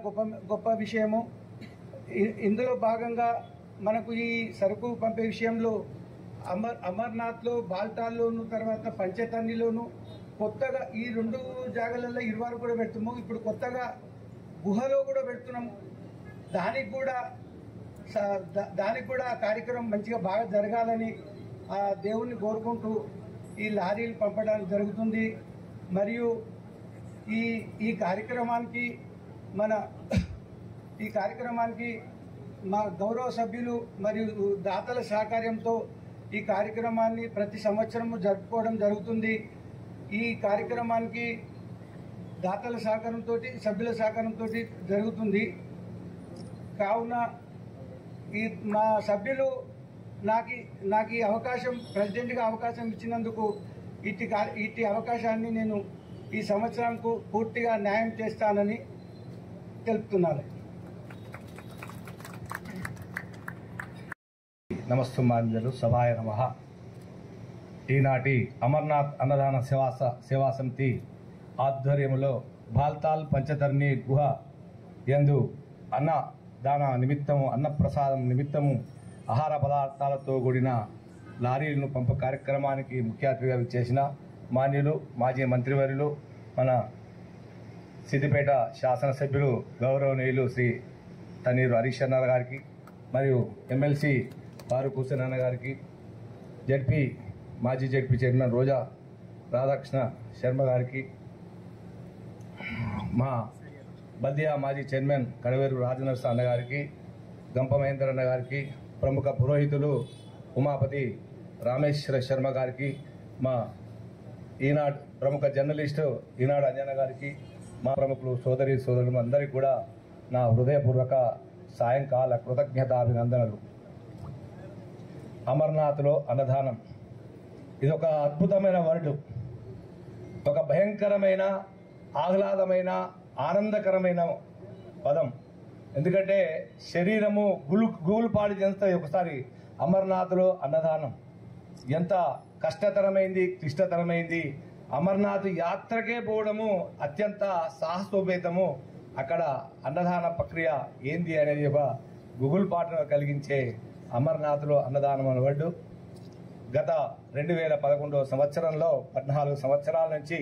గొప్ప విషయము. ఇందులో భాగంగా మనకు ఈ సరుకు పంపే విషయంలో అమర్నాథ్లో బాల్టాల్లోను, తర్వాత పంచతర్నిలోను కొత్తగా ఈ 2 జాగాలలో 20 కూడా పెడుతున్నాము. ఇప్పుడు కొత్తగా గుహలో కూడా పెడుతున్నాము. దానికి కూడా కార్యక్రమం మంచిగా బాగా జరగాలని ఆ దేవుణ్ణి కోరుకుంటూ ఈ లారీలు పంపడానికి జరుగుతుంది. మరియు ఈ కార్యక్రమానికి మా గౌరవ సభ్యులు మరియు దాతల సహకార్యంతో ఈ కార్యక్రమాన్ని ప్రతి సంవత్సరము జరుపుకోవడం జరుగుతుంది. ఈ కార్యక్రమానికి దాతల సహకారంతో సభ్యుల సహకారంతో జరుగుతుంది. కావున మా సభ్యులు నాకు ఈ అవకాశం ప్రెసిడెంట్గా అవకాశం ఇచ్చినందుకు ఇట్టి అవకాశాన్ని నేను ఈ సంవత్సరంకు పూర్తిగా న్యాయం చేస్తానని తెలుపుతున్నాను. నమస్సుమాంజలు సభాయ నమః. ఈనాటి అమర్నాథ్ అన్నదాన సేవా సమితి ఆధ్వర్యంలో బాల్తాల్ పంచతర్ణి గుహ యందు అన్నదాన నిమిత్తము అన్నప్రసాదం నిమిత్తము ఆహార పదార్థాలతో కూడిన లారీలను పంప కార్యక్రమానికి ముఖ్య అతిథిగా చేసిన మాన్యులు మాజీ మంత్రివర్యులు మన సిద్దిపేట శాసనసభ్యులు గౌరవనీయులు శ్రీ తన్నీరు హరీష్ అన్న గారికి మరియు ఎమ్మెల్సీ ఫారూక్ హుస్సేన్ అన్న గారికి, మాజీ జడ్పీ చైర్మన్ రోజా రాధాకృష్ణ శర్మ గారికి, మా బల్దియా మాజీ చైర్మన్ కడవేరు రాజనరస అన్న గారికి, గంప మహేందర్ అన్న గారికి, ప్రముఖ పురోహితులు ఉమాపతి రామేశ్వర శర్మ గారికి, మా ఈనాడు ప్రముఖ జర్నలిస్టు ఈనాడు అంజన గారికి, మా ప్రముఖులు సోదరులు అందరికీ కూడా నా హృదయపూర్వక సాయంకాల కృతజ్ఞతాభినందనలు. అమర్నాథ్లో అన్నదానం ఇది ఒక అద్భుతమైన వర్డ్, ఒక భయంకరమైన ఆహ్లాదమైన ఆనందకరమైన పదం. ఎందుకంటే శరీరము గుగులుపాడు చేస్తుంది. ఒకసారి అమర్నాథ్లో అన్నదానం ఎంత కష్టతరమైంది, క్లిష్టతరమైంది. అమర్నాథ్ యాత్రకే పోవడము అత్యంత సాహసోపేతము. అక్కడ అన్నదాన ప్రక్రియ ఏంది అనేది ఒక గుగులుపాటును కలిగించే అమర్నాథ్లో అన్నదానం అనబడ్డు. గత 2011 సంవత్సరంలో 14 సంవత్సరాల నుంచి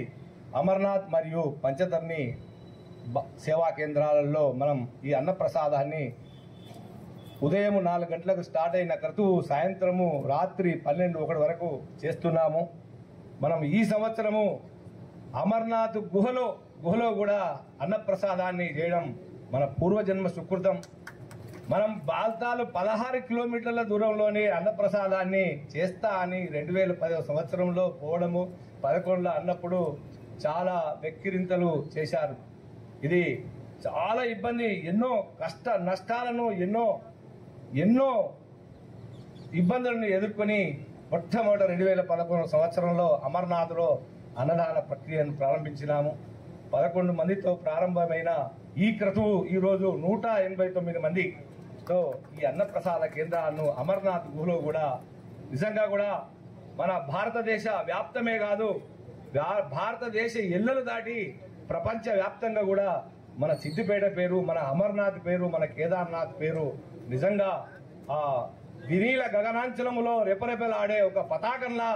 అమర్నాథ్ మరియు పంచతర్ణి సేవా కేంద్రాలలో మనం ఈ అన్నప్రసాదాన్ని ఉదయం 4 గంటలకు స్టార్ట్ అయిన క్రతువు సాయంత్రము రాత్రి 12-1 వరకు చేస్తున్నాము. మనం ఈ సంవత్సరము అమర్నాథ్ గుహలో కూడా అన్నప్రసాదాన్ని చేయడం మన పూర్వజన్మ సుకృతం. మనం బాల్తాలు 16 కిలోమీటర్ల దూరంలోనే అన్నప్రసాదాన్ని చేస్తా అని 2010 సంవత్సరంలో పోవడము 11లో అన్నప్పుడు చాలా వెక్కిరింతలు చేశారు. ఇది చాలా ఇబ్బంది, ఎన్నో కష్ట నష్టాలను ఎన్నో ఇబ్బందులను ఎదుర్కొని మొట్టమొదట 2011 సంవత్సరంలో అమర్నాథ్లో అన్నదాన ప్రక్రియను ప్రారంభించినాము. 11 మందితో ప్రారంభమైన ఈ క్రతువు ఈరోజు 189 మందితో ఈ అన్నప్రసాద కేంద్రాలను అమర్నాథ్ గుహలో కూడా నిజంగా కూడా మన భారతదేశ వ్యాప్తమే కాదు, భారతదేశ ఎల్లలు దాటి ప్రపంచ వ్యాప్తంగా కూడా మన సిద్దిపేట పేరు, మన అమర్నాథ్ పేరు, మన కేదార్నాథ్ పేరు నిజంగా ఆ వినీల గగనాంచలములో రెపరెపలాడే ఒక పతాకంలా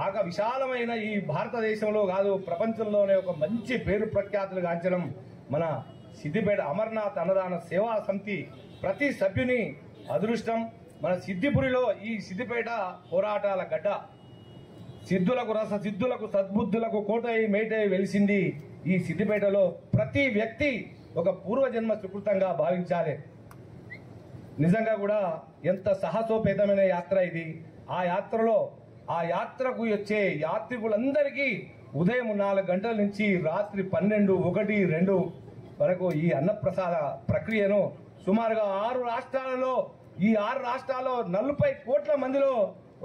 ఆక విశాలమైన ఈ భారతదేశంలో కాదు ప్రపంచంలోనే ఒక మంచి పేరు ప్రఖ్యాతులు గాంచడం మన సిద్దిపేట అమర్నాథ్ అన్నదాన సేవా సమితి ప్రతి సభ్యుని అదృష్టం. మన సిద్దిపురిలో ఈ సిద్దిపేట పోరాటాల గడ్డ, సిద్ధులకు సిద్ధులకు సద్బుద్ధులకు కోటై మేటై వెలిసింది ఈ సిద్దిపేటలో. ప్రతి వ్యక్తి ఒక పూర్వజన్మ సుకృతంగా భావించాలి. నిజంగా కూడా ఎంత సాహసోపేతమైన యాత్ర ఇది. ఆ యాత్రకు వచ్చే యాత్రికులందరికీ ఉదయం 4 గంటల నుంచి రాత్రి 12, 1, 2 వరకు ఈ అన్నప్రసాద ప్రక్రియను సుమారుగా 6 రాష్ట్రాల్లో 40 కోట్ల మందిలో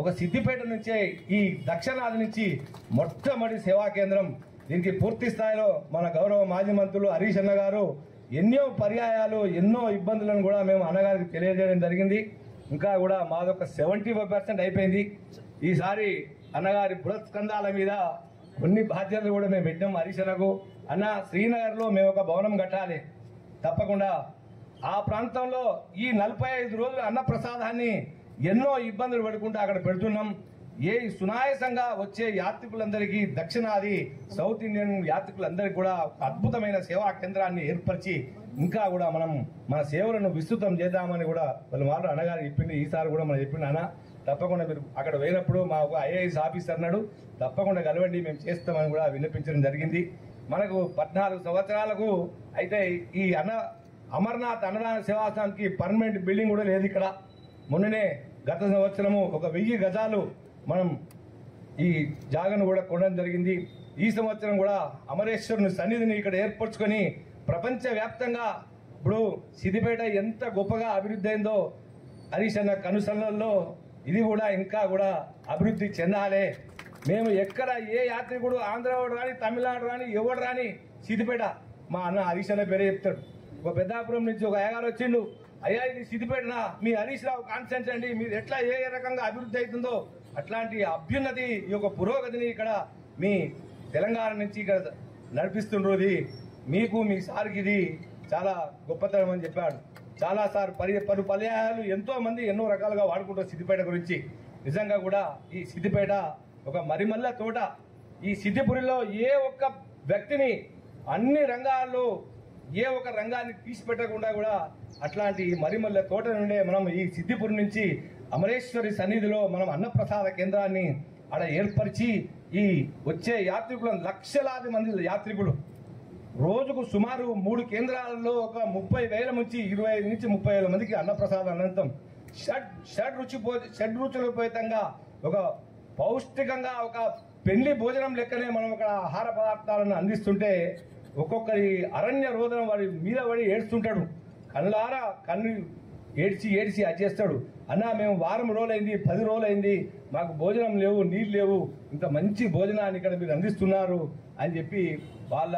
ఒక సిద్దిపేట నుంచే ఈ దక్షిణాది నుంచి మొట్టమొదటి సేవా కేంద్రం. దీనికి పూర్తి స్థాయిలో మన గౌరవ మాజీ మంత్రులు హరీష్ అన్న గారు ఎన్నో పర్యాయాలు ఎన్నో ఇబ్బందులను కూడా మేము అన్నగారికి తెలియజేయడం జరిగింది. ఇంకా కూడా మాదొక 75% అయిపోయింది. ఈసారి అన్నగారి బృహత్స్కంధాల మీద కొన్ని బాధ్యతలు కూడా మేము పెట్టాం. హరీష్ అన్నకు అన్న శ్రీనగర్లో మేము ఒక భవనం కట్టాలి, తప్పకుండా ఆ ప్రాంతంలో ఈ 45 రోజుల అన్నప్రసాదాన్ని ఎన్నో ఇబ్బందులు పడుకుంటూ అక్కడ పెడుతున్నాం. సునాయాసంగా వచ్చే యాత్రికులందరికీ దక్షిణాది సౌత్ ఇండియన్ యాత్రికులందరికీ కూడా అద్భుతమైన సేవా కేంద్రాన్ని ఏర్పరిచి ఇంకా కూడా మనం మన సేవలను విస్తృతం చేద్దామని కూడా వాళ్ళు అన్నగారు చెప్పింది. ఈసారి కూడా మనం చెప్పింది అన్న తప్పకుండా మీరు అక్కడ పోయినప్పుడు మా ఒక IAS ఆఫీసర్ అన్నాడు, తప్పకుండా కలవండి మేము చేస్తామని కూడా విన్నపించడం జరిగింది. మనకు 14 సంవత్సరాలకు అయితే ఈ అమర్నాథ్ అన్నదాన సేవాసనానికి పర్మనెంట్ బిల్డింగ్ కూడా లేదు ఇక్కడ. మొన్ననే గత సంవత్సరము ఒక 1000 గజాలు మనం ఈ జాగను కూడా కొనడం జరిగింది. ఈ సంవత్సరం కూడా అమరేశ్వరుని సన్నిధిని ఇక్కడ ఏర్పరచుకొని ప్రపంచవ్యాప్తంగా ఇప్పుడు సిద్దిపేట ఎంత గొప్పగా అభివృద్ధి అయిందో హరీష్ అన్న కనుసన్నల్లో ఇది కూడా ఇంకా కూడా అభివృద్ధి చెందాలి. మేము ఎక్కడ ఏ యాత్రికుడు ఆంధ్ర వాడు రాని తమిళనాడు రాని ఎవడు రాని సిద్దిపేట మా అన్న హరీష్ అన్న పేరే చెప్తాడు. ఒక పెద్దాపురం నుంచి ఒక అయ్యగారు వచ్చిండు, అయ్యా ఇది సిద్దిపేటనా, మీ హరీష్ రావు కాన్స్టెన్స్ అండి, మీరు ఎట్లా ఏ రకంగా అభివృద్ధి అవుతుందో అట్లాంటి అభ్యున్నతి ఈ యొక్క పురోగతిని ఇక్కడ మీ తెలంగాణ నుంచి ఇక్కడ నడిపిస్తుండ్రు. మీకు మీ సార్కి ఇది చాలా గొప్పతనం అని చెప్పాడు. చాలా సార్ పలు పర్యాయాలు ఎంతో మంది ఎన్నో రకాలుగా వాడుకుంటారు సిద్దిపేట గురించి. నిజంగా కూడా ఈ సిద్దిపేట ఒక మరిమల్ల తోట. ఈ సిద్దిపురిలో ఏ ఒక్క వ్యక్తిని అన్ని రంగాల్లో ఏ ఒక్క రంగాన్ని తీసిపెట్టకుండా కూడా అట్లాంటి మరిమల్ల తోట నుండే మనం ఈ సిద్దిపురి నుంచి అమరేశ్వరి సన్నిధిలో మనం అన్నప్రసాద కేంద్రాన్ని ఆడ ఏర్పరిచి ఈ వచ్చే యాత్రికులను లక్షలాది మంది యాత్రికులు రోజుకు సుమారు 3 కేంద్రాలలో ఒక 30,000 నుంచి 25 నుంచి 30,000 మందికి అన్నప్రసాదం అనంతం షడ్రుచులపేతంగా ఒక పౌష్టికంగా ఒక పెళ్లి భోజనం లెక్కనే మనం ఒక ఆహార పదార్థాలను అందిస్తుంటే ఒక్కొక్కరి అరణ్య రోదనం వాడి మీద పడి ఏడుస్తుంటాడు. కన్ను ఏడ్చి అచ్చేస్తాడు. అన్నా మేము వారం రోజులైంది 10 రోజులైంది మాకు భోజనం లేవు, నీళ్ళు లేవు, ఇంత మంచి భోజనాన్ని ఇక్కడ మీరు అందిస్తున్నారు అని చెప్పి వాళ్ళ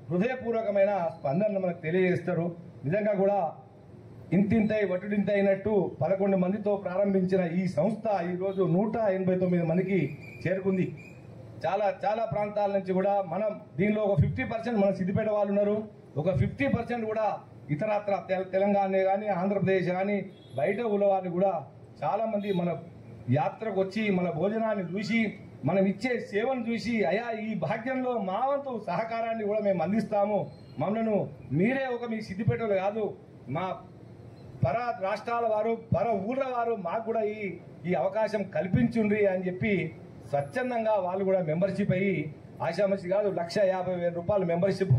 హృదయపూర్వకమైన స్పందనను మనకు తెలియజేస్తారు. నిజంగా కూడా ఇంతింతై వటుడింత అయినట్టు 11 మందితో ప్రారంభించిన ఈ సంస్థ ఈరోజు 189 మందికి చేరుకుంది. చాలా ప్రాంతాల నుంచి కూడా మనం దీనిలో ఒక 50% మన సిద్దిపేట వాళ్ళు ఉన్నారు. ఒక 50% కూడా ఇతరత్ర తెలంగాణ కానీ ఆంధ్రప్రదేశ్ కానీ బయట ఊళ్ళ వాళ్ళు కూడా చాలా మంది మన యాత్రకు వచ్చి మన భోజనాన్ని చూసి మనం ఇచ్చే సేవను చూసి అయా ఈ భాగ్యంలో మా వంతు సహకారాన్ని కూడా మేము అందిస్తాము, మమ్మల్ని మీరే ఒక మీ సిద్దిపేటలో కాదు మా పర రాష్ట్రాల వారు పర ఊళ్ళ వారు మాకు కూడా ఈ అవకాశం కల్పించుండ్రి అని చెప్పి స్వచ్ఛందంగా వాళ్ళు కూడా మెంబర్షిప్ అయ్యి ఆశామసి కాదు 150,000 రూపాయలు మెంబర్షిప్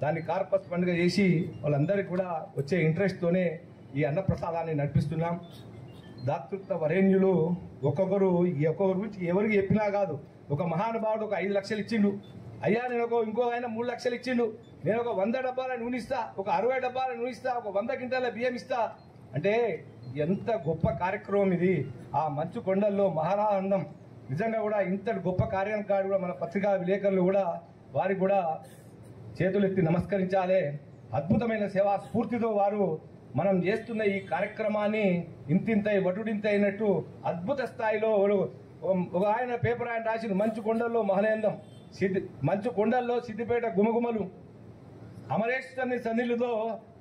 దాన్ని కార్పస్ పండుగ చేసి వాళ్ళందరికీ కూడా వచ్చే ఇంట్రెస్ట్తోనే ఈ అన్నప్రసాదాన్ని నడిపిస్తున్నాం. దాతృత్వ వరేణ్యులు ఒక్కొక్కరు గురించి ఎవరికి చెప్పినా కాదు. ఒక మహానుభావుడు ఒక 5 లక్షలు ఇచ్చిండు, అయ్యా నేను ఇంకో ఆయన 3 లక్షలు ఇచ్చిండు, నేను ఒక 100 డబ్బాల నూనె ఇస్తా, ఒక 60 డబ్బాల నూనె ఇస్తా, ఒక 100 క్వింటాల బియ్యం ఇస్తా అంటే ఎంత గొప్ప కార్యక్రమం ఇది. ఆ మంచు కొండల్లో మహారానందం. నిజంగా కూడా ఇంతటి గొప్ప కార్యం కాదు కూడా మన పత్రికా విలేకరులు కూడా వారికి కూడా చేతులెత్తి నమస్కరించాలి. అద్భుతమైన సేవా స్ఫూర్తితో వారు మనం చేస్తున్న ఈ కార్యక్రమాన్ని ఇంతింతై వటుడింతై అయినట్టు అద్భుత స్థాయిలో ఒక ఆయన పేపర్ ఆయన రాసిన మంచు కొండల్లో మహలేందం, మంచు కొండల్లో సిద్దిపేట గుమగుమలు, అమరేశ్వరుని సన్నిధిలో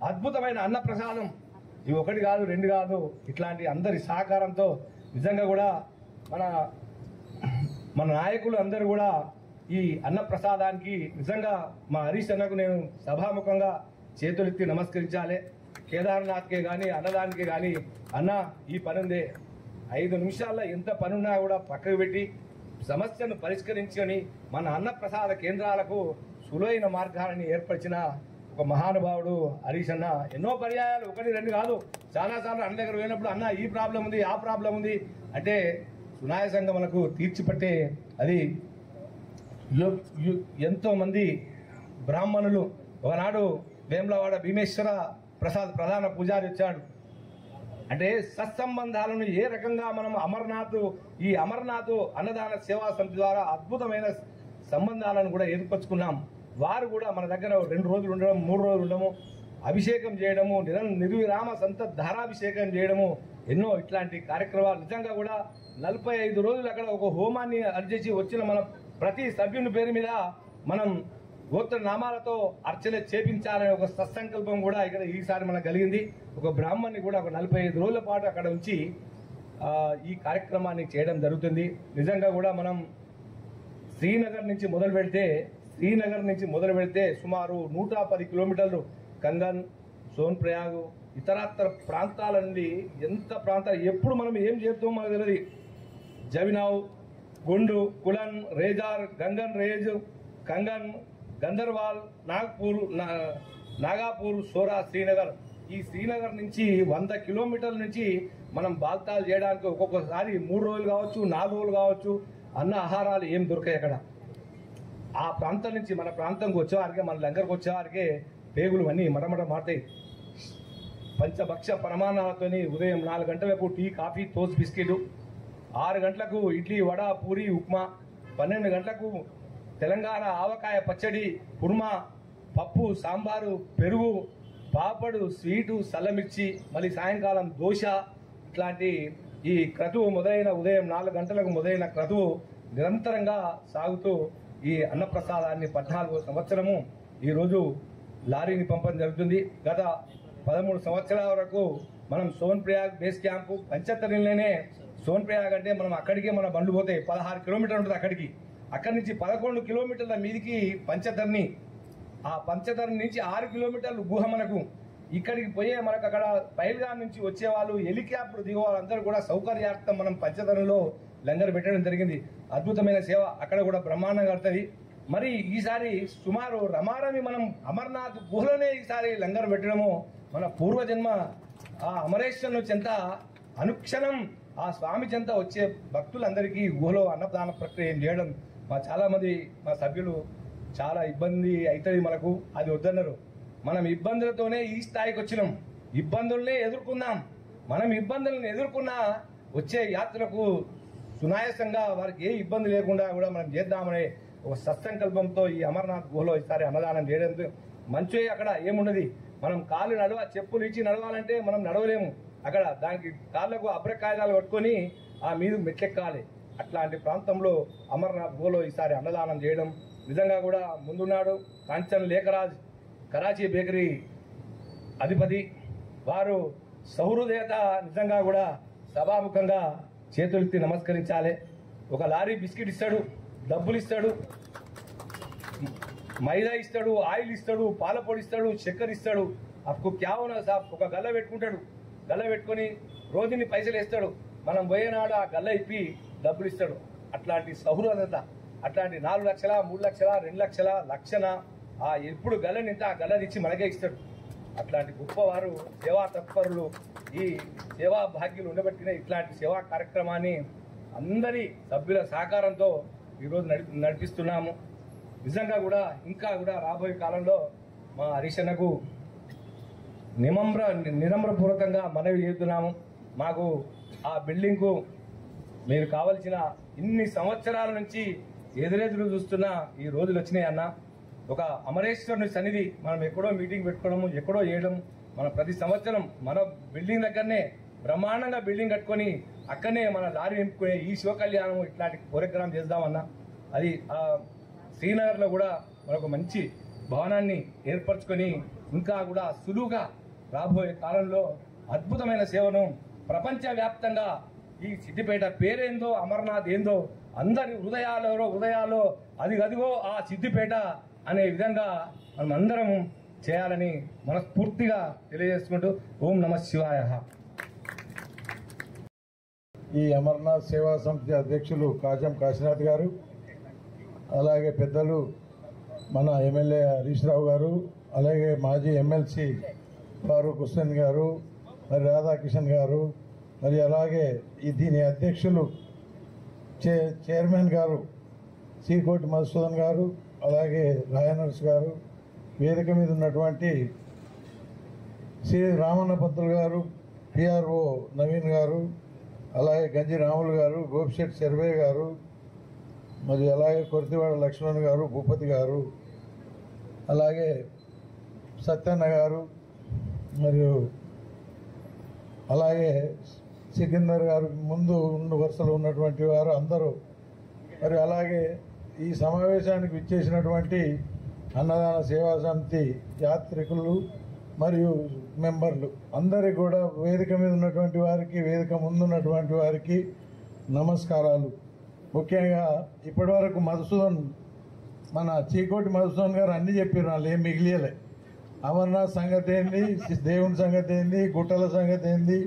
అద్భుతమైన అన్నప్రసాదం. ఇవి 1 కాదు 2 కాదు, ఇట్లాంటి అందరి సహకారంతో నిజంగా కూడా మన నాయకులు అందరూ కూడా ఈ అన్నప్రసాదానికి నిజంగా మా హరీష్ అన్నకు నేను సభాముఖంగా చేతులెత్తి నమస్కరించాలి. కేదార్నాథ్కే కానీ అన్నదానికే కానీ అన్న ఈ పనుందే 5 నిమిషాల్లో ఎంత పనున్నా కూడా పక్కకు పెట్టి సమస్యను పరిష్కరించుకొని మన అన్నప్రసాద కేంద్రాలకు సులువైన మార్గాన్ని ఏర్పరిచిన ఒక మహానుభావుడు హరీష్ అన్న. ఎన్నో పర్యాయాలు 1 2 కాదు చాలాసార్లు అన్న దగ్గర పోయినప్పుడు అన్న ఈ ప్రాబ్లం ఉంది ఆ ప్రాబ్లం ఉంది అంటే సునాయాసంగా మనకు తీర్చిపట్టే అది. ఎంతో మంది బ్రాహ్మణులు ఒకనాడు వేములవాడ భీమేశ్వర ప్రసాద్ ప్రధాన పూజారి వచ్చాడు. అంటే సత్సంబంధాలను ఏ రకంగా మనం ఈ అమర్నాథ్ అన్నదాన సేవా సమితి ద్వారా అద్భుతమైన సంబంధాలను కూడా ఏర్పరచుకున్నాం. వారు కూడా మన దగ్గర 2 రోజులు ఉండడం 3 రోజులు ఉండము, అభిషేకం చేయడము, నిర్విరామ సంత ధారాభిషేకం చేయడము, ఎన్నో ఇట్లాంటి కార్యక్రమాలు. నిజంగా కూడా 45 రోజులు అక్కడ ఒక హోమాన్ని అర్జించి వచ్చిన మన ప్రతి సభ్యుని పేరు మీద మనం గోత్ర నామాలతో అర్చన చేపించాలనే ఒక సత్సంకల్పం కూడా ఇక్కడ ఈసారి మనకు కలిగింది. ఒక బ్రాహ్మణ్ణి కూడా ఒక 45 రోజుల పాటు అక్కడ ఉంచి ఈ కార్యక్రమాన్ని చేయడం జరుగుతుంది. నిజంగా కూడా మనం శ్రీనగర్ నుంచి మొదలు పెడితే సుమారు 110 కిలోమీటర్లు కంగన్, సోన్ప్రయాగ్, ఇతరత్ర ప్రాంతాల నుండి ఎప్పుడు మనం ఏం చేస్తామో మనకు తెలియదు. జవినావ్, గుండు, కులన్, రేజార్, గంగన్ రేజ్, కంగన్, గందర్వాల్, నాగాపూర్, సోరా, శ్రీనగర్. ఈ శ్రీనగర్ నుంచి 100 కిలోమీటర్ల నుంచి మనం బాల్తాలు చేయడానికి ఒక్కొక్కసారి 3 రోజులు కావచ్చు, 4 రోజులు కావచ్చు. అన్న ఆహారాలు ఏం దొరకాయి అక్కడ. ఆ ప్రాంతం నుంచి మన ప్రాంతంకి వచ్చేవారికే, మన లంగర్కి వచ్చేవారికే పేగులు అన్నీ మటమట మారుతాయి. పంచభక్ష ప్రమాణాలతోని ఉదయం 4 గంటలకు టీ, కాఫీ, టోస్ట్, బిస్కెట్, 6 గంటలకు ఇడ్లీ, వడ, పూరి, ఉప్మా, 12 గంటలకు తెలంగాణ ఆవకాయ పచ్చడి, కుర్మా, పప్పు, సాంబారు, పెరుగు, పాపడు, స్వీటు, సల్లమిర్చి, మళ్ళీ సాయంకాలం దోశ. ఇట్లాంటి ఈ క్రతువు మొదలైన ఉదయం 4 గంటలకు మొదలైన క్రతువు నిరంతరంగా సాగుతూ ఈ అన్నప్రసాదాన్ని 14వ సంవత్సరము ఈరోజు లారీని పంపడం జరుగుతుంది. గత 13 సంవత్సరాల వరకు మనం సోన్ప్రయాగ్ బేస్ క్యాంపు పంచతరిలోనే. సోన్ప్రయాగ్ అంటే మనం అక్కడికే మన బండ్లు పోతాయి, 16 కిలోమీటర్లు ఉంటుంది అక్కడికి. అక్కడి నుంచి 11 కిలోమీటర్ల మీదికి పంచతర్ని. ఆ పంచతర్ని నుంచి 6 కిలోమీటర్లు గుహ మనకు. ఇక్కడికి పోయే మనకు అక్కడ పైల్గాన్ నుంచి వచ్చేవాళ్ళు, హెలికాప్టర్ దిగే వాళ్ళందరూ కూడా సౌకర్యార్థం మనం పంచతరంలో లంగర్ పెట్టడం జరిగింది. అద్భుతమైన సేవ అక్కడ కూడా బ్రహ్మాండంగా కడుతుంది. మరి ఈసారి సుమారు రమారమి మనం అమర్నాథ్ గుహలోనే ఈసారి లంగర్ పెట్టడము మన పూర్వజన్మ ఆ అమరేశ్వరుని చెంత అనుక్షణం ఆ స్వామి చెంత వచ్చే భక్తులందరికీ గుహలో అన్నదాన ప్రక్రియ చేయడం చాలా మంది మా సభ్యులు చాలా ఇబ్బంది అవుతుంది మనకు, అది వద్దన్నారు. మనం ఇబ్బందులతోనే ఈ స్థాయికి వచ్చినాం. ఇబ్బందుల్నే ఎదుర్కొందాం. మనం ఇబ్బందులను ఎదుర్కొన్నా వచ్చే యాత్రకు సునాయాసంగా వారికి ఏ ఇబ్బంది లేకుండా కూడా మనం చేద్దామనే ఒక సత్సంకల్పంతో ఈ అమర్నాథ్ గుహలో ఈసారి అన్నదానం చేయడంతో మంచి. అక్కడ ఏమున్నది, మనం కాళ్ళు చెప్పులు ఇచ్చి నడవాలంటే మనం నడవలేము. అక్కడ దానికి కాళ్ళకు అభ్రకాయదాలు పట్టుకొని ఆ మీద మెట్లెక్కాలి. అట్లాంటి ప్రాంతంలో అమర్నాథ్ గుహలో ఈసారి అన్నదానం చేయడం నిజంగా కూడా ముందున్నాడు. కాంచన్ లేఖరాజ్ కరాచీ బేకరీ అధిపతి వారు సౌహృదయత నిజంగా కూడా సభాముఖంగా చేతులెత్తి నమస్కరించాలి. ఒక లారీ బిస్కెట్ ఇస్తాడు, డబ్బులు ఇస్తాడు, మైదా ఇస్తాడు, ఆయిల్ ఇస్తాడు, పాలపొడి ఇస్తాడు, చక్కెర ఇస్తాడు. అప్పుడు క్యావున సాబ్ ఒక గల్ల పెట్టుకుంటాడు. గల్ల పెట్టుకొని రోజుని పైసలు వేస్తాడు. మనం పోయేనాడు ఆ గల్ల ఇప్పి డబ్బులు ఇస్తాడు. అట్లాంటి సౌహృదత, అట్లాంటి 4 లక్షల, 3 లక్షల, 2 లక్షల, లక్షన ఆ ఎప్పుడు గల్లని ఆ గల్లని ఇచ్చి మనకే ఇస్తాడు. అట్లాంటి గొప్పవారు సేవా తత్పరులు. ఈ సేవా భాగ్యులు ఉండబట్టిన ఇట్లాంటి సేవా కార్యక్రమాన్ని అందరి సభ్యుల సహకారంతో ఈరోజు నడిపిస్తున్నాము. నిజంగా కూడా ఇంకా కూడా రాబోయే కాలంలో మా హరీషన్నకు నినమ్రపూర్వకంగా మనవి చేస్తున్నాము. మాకు ఆ బిల్డింగ్కు మీరు కావలసిన ఇన్ని సంవత్సరాల నుంచి ఎదురెదురు చూస్తున్న ఈ రోజులు వచ్చినాయి అన్న. ఒక అమరేశ్వరుని సన్నిధి మనం ఎక్కడో మీటింగ్ పెట్టుకోవడము, ఎక్కడో చేయడం. మనం ప్రతి సంవత్సరం మన బిల్డింగ్ దగ్గరనే బ్రహ్మాండంగా బిల్డింగ్ కట్టుకొని అక్కడనే మన లారీ నింపుకునే ఈ శివ కళ్యాణం ఇట్లాంటి ప్రోగ్రాం చేద్దామన్నా. అది శ్రీనగర్లో కూడా మనకు మంచి భవనాన్ని ఏర్పరచుకొని ఇంకా కూడా సులువుగా రాబోయే కాలంలో అద్భుతమైన సేవను ప్రపంచవ్యాప్తంగా ఈ సిద్దిపేట పేరేందో, అమర్నాథ్ ఏందో అందరి హృదయాల్లో అదిగో ఆ సిద్దిపేట అనే విధంగా మనం అందరం చేయాలని మనస్ఫూర్తిగా తెలియజేసుకుంటూ ఓం నమః శివాయ. ఈ అమర్నాథ్ సేవా సమితి అధ్యక్షులు కాజం కాశీనాథ్ గారు, అలాగే పెద్దలు మన ఎమ్మెల్యే హరీష్ రావు గారు, అలాగే మాజీ ఎమ్మెల్సీ ఫారూక్ హుస్సేన్ గారు, మరి రాధాకిషన్ గారు, మరి అలాగే దీని అధ్యక్షులు చైర్మన్ గారు సీకోటి మధుసూదన్ గారు, అలాగే రాయనర్స్ గారు, వేదిక మీద ఉన్నటువంటి శ్రీ రామన్న పంతులు గారు, పిఆర్ఓ నవీన్ గారు, అలాగే గంజి రాములు గారు, గోపిశెట్టి శర్వయ్య గారు, మరి అలాగే కొర్తివాడ లక్ష్మణ్ గారు, భూపతి గారు, అలాగే సత్యన్న గారు, మరియు అలాగే సికిందర్ గారు ముందు వరుసలో ఉన్నటువంటి వారు అందరూ, మరి అలాగే ఈ సమావేశానికి విచ్చేసినటువంటి అన్నదాన సేవా సమితి యాత్రికులు మరియు మెంబర్లు అందరికీ కూడా వేదిక మీద ఉన్నటువంటి వారికి, వేదిక ముందున్నటువంటి వారికి నమస్కారాలు. ముఖ్యంగా ఇప్పటి వరకు మన చీకోటి మధుసూదన్ గారు అన్నీ చెప్పారు, వాళ్ళు ఏం మిగిలియలే. అమర్నాథ్ సంగతి ఏంది, దేవుని సంగతి ఏంది, గుట్టల సంగతి ఏంది,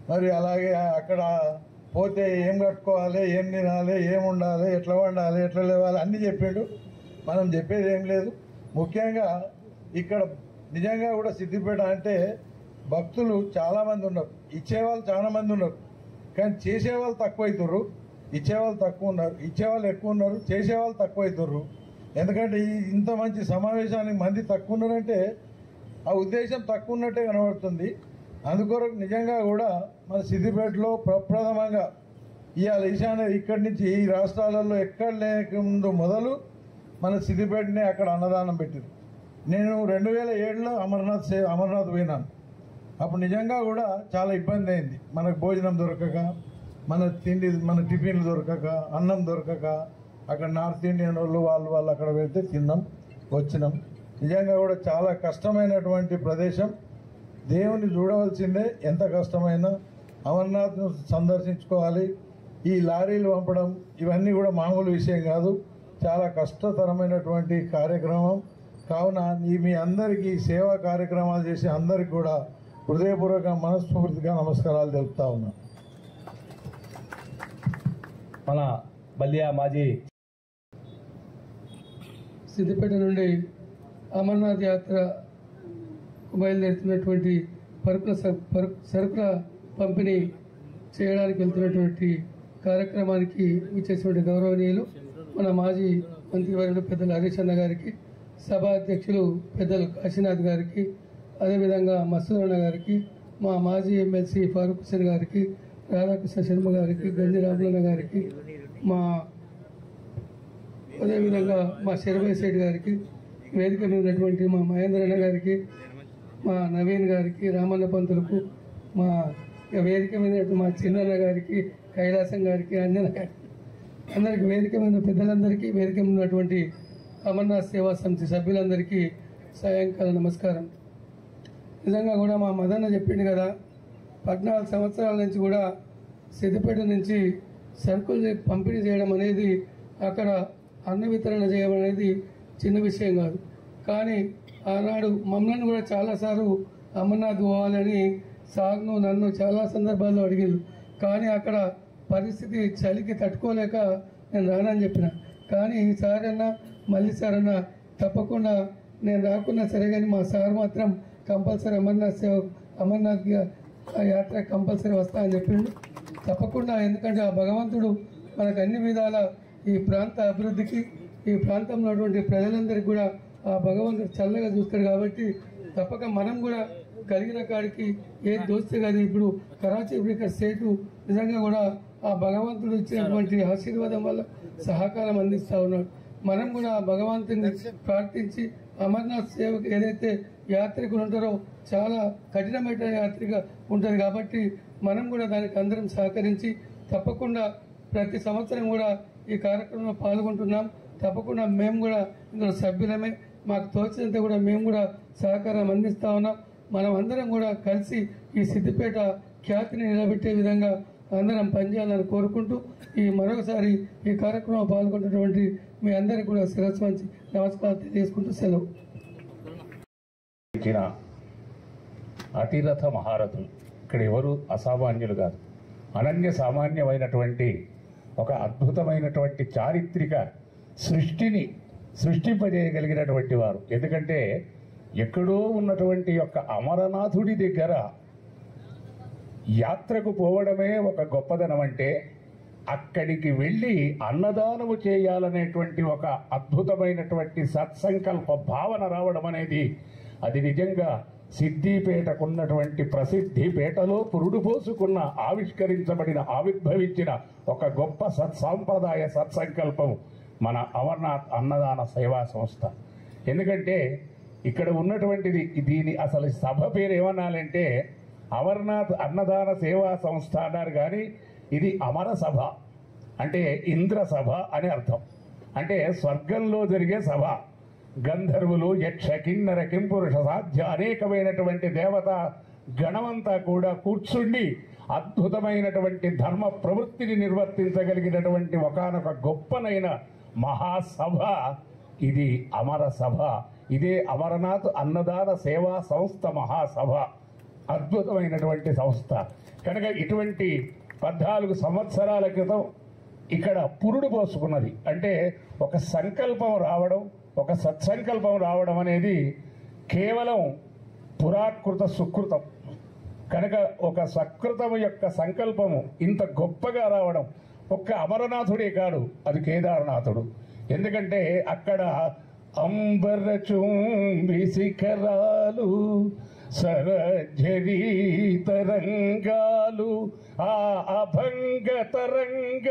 మరి అలాగే అక్కడ పోతే ఏం కట్టుకోవాలి, ఏం తినాలి, ఏం ఉండాలి, ఎట్లా వండాలి, ఎట్లా లేవాలి అన్నీ చెప్పిండు. మనం చెప్పేది ఏం లేదు. ముఖ్యంగా ఇక్కడ నిజంగా కూడా సిద్దిపేట అంటే భక్తులు చాలామంది ఉన్నారు, ఇచ్చేవాళ్ళు చాలా మంది ఉన్నారు, కానీ చేసేవాళ్ళు తక్కువ అవుతుర్రు. ఇచ్చేవాళ్ళు తక్కువ ఉన్నారు, ఇచ్చేవాళ్ళు ఎక్కువ ఉన్నారు, చేసేవాళ్ళు తక్కువ అవుతుర్రు. ఎందుకంటే ఇంత మంచి సమావేశానికి మంది తక్కువ ఉన్నారంటే ఆ ఉద్దేశం తక్కువ ఉన్నట్టే కనబడుతుంది. అందుకొరకు నిజంగా కూడా మన సిద్దిపేటలో ప్రప్రథమంగా ఇవాళ ఈశాన్య ఇక్కడి నుంచి ఈ రాష్ట్రాలలో ఎక్కడ లేకుండా మొదలు మన సిద్దిపేటనే అక్కడ అన్నదానం పెట్టింది. నేను 2007లో అమర్నాథ్ పోయినాను. అప్పుడు నిజంగా కూడా చాలా ఇబ్బంది అయింది. మనకు భోజనం దొరకక, మన టిఫిన్లు దొరకక, అన్నం దొరకక, అక్కడ నార్త్ ఇండియన్ వాళ్ళు అక్కడ వెళ్తే తిన్నాం వచ్చినాం. నిజంగా కూడా చాలా కష్టమైనటువంటి ప్రదేశం. దేవుని చూడవలసిందే, ఎంత కష్టమైనా అమర్నాథ్ను సందర్శించుకోవాలి. ఈ లారీలు పంపడం ఇవన్నీ కూడా మామూలు విషయం కాదు, చాలా కష్టతరమైనటువంటి కార్యక్రమం. కావున మీ అందరికీ సేవా కార్యక్రమాలు చేసే అందరికీ కూడా హృదయపూర్వక మనస్ఫూర్తిగా నమస్కారాలు తెలుపుతా ఉన్నా. మన బల్లియా మాజీ సిద్దిపేట నుండి అమర్నాథ్ యాత్ర బయలుదేరుతున్నటువంటి సరుకుల పంపిణీ చేయడానికి వెళ్తున్నటువంటి కార్యక్రమానికి ఇచ్చేటువంటి గౌరవనీయులు మన మాజీ మంత్రివర్యులు పెద్దలు హరీష్ అన్న గారికి, సభా అధ్యక్షులు పెద్దలు కాశీనాథ్ గారికి, అదేవిధంగా మసూద్ అన్న గారికి, మా మాజీ ఎమ్మెల్సీ ఫారూక్ హుసేన్ గారికి, రాధాకృష్ణ శర్మ గారికి, గంజి రాములన్న గారికి, అదేవిధంగా మా శరభై సేఠ్ గారికి, వేదిక మీద ఉన్నటువంటి మా మహేంద్రన్న గారికి, మా నవీన్ గారికి, రామన్న పంతులకు, మా వేదిక మీద మా చిన్నన్న గారికి, కైలాసం గారికి, అంజన గారికి, అందరికి వేదిక మీద పెద్దలందరికీ, వేదిక మీద ఉన్నటువంటి అమర్నాథ్ సేవా సమితి సభ్యులందరికీ సాయంకాల నమస్కారం. నిజంగా కూడా మా మదన్న చెప్పిండు కదా, 14 సంవత్సరాల నుంచి కూడా సిద్దిపేట నుంచి సరుకులు పంపిణీ చేయడం అనేది, అక్కడ అన్న వితరణ చేయడం అనేది చిన్న విషయం కాదు. కానీ ఆనాడు మమ్మల్ని కూడా చాలాసార్లు అమర్నాథ్ పోవాలని సార్ను నన్ను చాలా సందర్భాల్లో అడిగింది. కానీ అక్కడ పరిస్థితి చలికి తట్టుకోలేక నేను రానని చెప్పిన. కానీ ఈసారి అన్నా మళ్ళీ సార్ అన్నా తప్పకుండా నేను రాకున్నా సరే, కానీ మా సార్ మాత్రం కంపల్సరీ అమర్నాథ్ యాత్ర కంపల్సరీ వస్తా అని చెప్పిండు. తప్పకుండా, ఎందుకంటే ఆ భగవంతుడు మనకు అన్ని విధాల ఈ ప్రాంత అభివృద్ధికి, ఈ ప్రాంతంలో ఉన్నటువంటి ప్రజలందరికీ కూడా ఆ భగవంతుడు చల్లగా చూస్తాడు. కాబట్టి తప్పక మనం కూడా కలిగిన కాడికి ఏది దోస్తే కాదు. ఇప్పుడు కరాచీ ఇక్కడ స్టేటు నిజంగా కూడా ఆ భగవంతుడు ఇచ్చినటువంటి ఆశీర్వాదం వల్ల సహకారం అందిస్తూ ఉన్నాడు. మనం కూడా ఆ భగవంతుని ప్రార్థించి అమర్నాథ్ సేవకు ఏదైతే యాత్రికులు ఉంటారో చాలా కఠినమైన యాత్రిక ఉంటుంది. కాబట్టి మనం కూడా దానికి అందరం సహకరించి తప్పకుండా ప్రతి సంవత్సరం కూడా ఈ కార్యక్రమంలో పాల్గొంటున్నాం. తప్పకుండా మేము కూడా ఇందులో సభ్యులమే, మాకు తోచినంత కూడా మేము కూడా సహకారం అందిస్తూ ఉన్నాం. మనం అందరం కూడా కలిసి ఈ సిద్దిపేట ఖ్యాతిని నిలబెట్టే విధంగా అందరం పనిచేయాలని కోరుకుంటూ మరొకసారి ఈ కార్యక్రమంలో పాల్గొన్నటువంటి మీ అందరికీ కూడా శిరస్సు వంచి నమస్కారం తెలియజేసుకుంటూ సెలవు. అతిరథ మహారథులు ఇక్కడ ఎవరు అసామాన్యులు కాదు, అనన్య సామాన్యమైనటువంటి ఒక అద్భుతమైనటువంటి చారిత్రక సృష్టిని సృష్టింపజేయగలిగినటువంటి వారు. ఎందుకంటే ఎక్కడో ఉన్నటువంటి యొక్క అమరనాథుడి దగ్గర యాత్రకు పోవడమే ఒక గొప్పదనం. అంటే అక్కడికి వెళ్ళి అన్నదానము చేయాలనేటువంటి ఒక అద్భుతమైనటువంటి సత్సంకల్ప భావన రావడం అనేది, అది నిజంగా సిద్దిపేటకున్నటువంటి ప్రసిద్ధి పేటలో పురుడు పోసుకున్న ఆవిష్కరించబడిన ఆవిర్భవించిన ఒక గొప్ప సత్సాంప్రదాయ సత్సంకల్పం మన అమర్నాథ్ అన్నదాన సేవా సంస్థ. ఎందుకంటే ఇక్కడ ఉన్నటువంటిది దీని అసలు సభ పేరు ఏమనాలంటే అమర్నాథ్ అన్నదాన సేవా సంస్థ అన్నారు. కానీ ఇది అమర సభ అంటే ఇంద్ర సభ అని అర్థం. అంటే స్వర్గంలో జరిగే సభ. గంధర్వులు, యక్ష, కిన్నర, కింపురుష సాధ్య అనేకమైనటువంటి దేవత గణమంతా కూడా కూర్చుండి అద్భుతమైనటువంటి ధర్మ ప్రవృత్తిని నిర్వర్తించగలిగినటువంటి ఒకానొక గొప్పనైన మహాసభ ఇది అమర సభ. ఇదే అమరనాథ్ అన్నదాన సేవా సంస్థ మహాసభ. అద్భుతమైనటువంటి సంస్థ. కనుక ఇటువంటి 14 సంవత్సరాల క్రితం ఇక్కడ పురుడు పోసుకున్నది. అంటే ఒక సంకల్పం రావడం, ఒక సత్సంకల్పం రావడం అనేది కేవలం పురాకృత సుకృతం. కనుక ఒక సకృతము యొక్క సంకల్పము ఇంత గొప్పగా రావడం ఒక్క అమరనాథుడే కాదు, అది కేదారనాథుడు. ఎందుకంటే అక్కడ అంబరచుంబి శిఖరాలు సరఝరీ తరంగాలు ఆ అభంగ తరంగ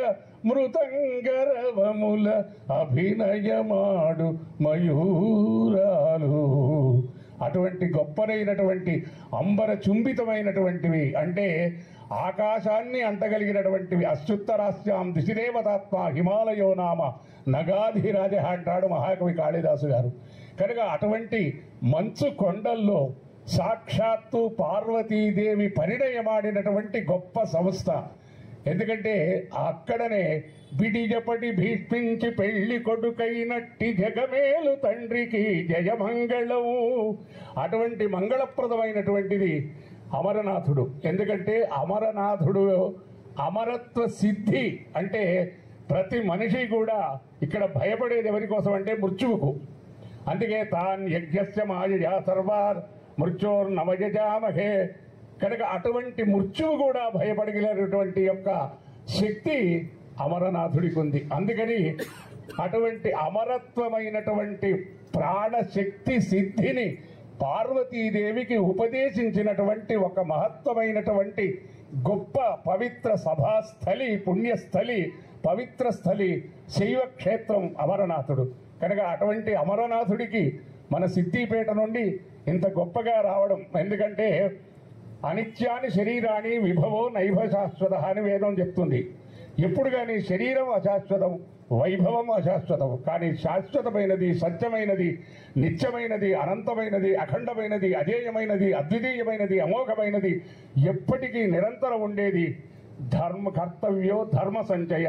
మృతంగరవముల అభినయమాడు మయూరాలు. అటువంటి గొప్పనైనటువంటి అంబర చుంబితమైనటువంటివి అంటే ఆకాశాన్ని అంటగలిగినటువంటివి. అశ్చుత్తరాస్యాం దిశిదేవతాత్మ హిమాలయో నామ నగాధిరాజ అంటాడు మహాకవి కాళిదాసు గారు. కనుక అటువంటి మంచు కొండల్లో సాక్షాత్తు పార్వతీదేవి పరిణయమాడినటువంటి గొప్ప సంస్థ. ఎందుకంటే అక్కడనే బిడిజపడి భీష్మించి పెళ్లి కొడుకైనట్టి జగమేలు తండ్రికి జయమంగళము. అటువంటి మంగళప్రదమైనటువంటిది అమరనాథుడు. ఎందుకంటే అమరనాథుడు అమరత్వ సిద్ధి అంటే ప్రతి మనిషి కూడా ఇక్కడ భయపడేది ఎవరి కోసం అంటే మృత్యువుకు. అందుకే తాన్ యజ్ఞస్య మాయయా సర్వార్ మృత్యోర్నవజామహే. కనుక అటువంటి మృత్యువు కూడా భయపడగలిగినటువంటి యొక్క శక్తి అమరనాథుడికి ఉంది. అందుకని అటువంటి అమరత్వమైనటువంటి ప్రాణశక్తి సిద్ధిని పార్వతీదేవికి ఉపదేశించినటువంటి ఒక మహత్వమైనటువంటి గొప్ప పవిత్ర సభాస్థలి, పుణ్యస్థలి, పవిత్ర స్థలి శైవక్షేత్రం అమరనాథుడు. కనుక అటువంటి అమరనాథుడికి మన సిద్దిపేట నుండి ఇంత గొప్పగా రావడం. ఎందుకంటే అనిత్యాని శరీరాన్ని విభవో నైభ శాశ్వత అని వేదం చెప్తుంది. ఎప్పుడు కానీ శరీరం అశాశ్వతం, వైభవం అశాశ్వతం, కానీ శాశ్వతమైనది, సత్యమైనది, నిత్యమైనది, అనంతమైనది, అఖండమైనది, అజేయమైనది, అద్వితీయమైనది, అమోఘమైనది, ఎప్పటికీ నిరంతరం ఉండేది ధర్మ కర్తవ్యో ధర్మ సంచయ.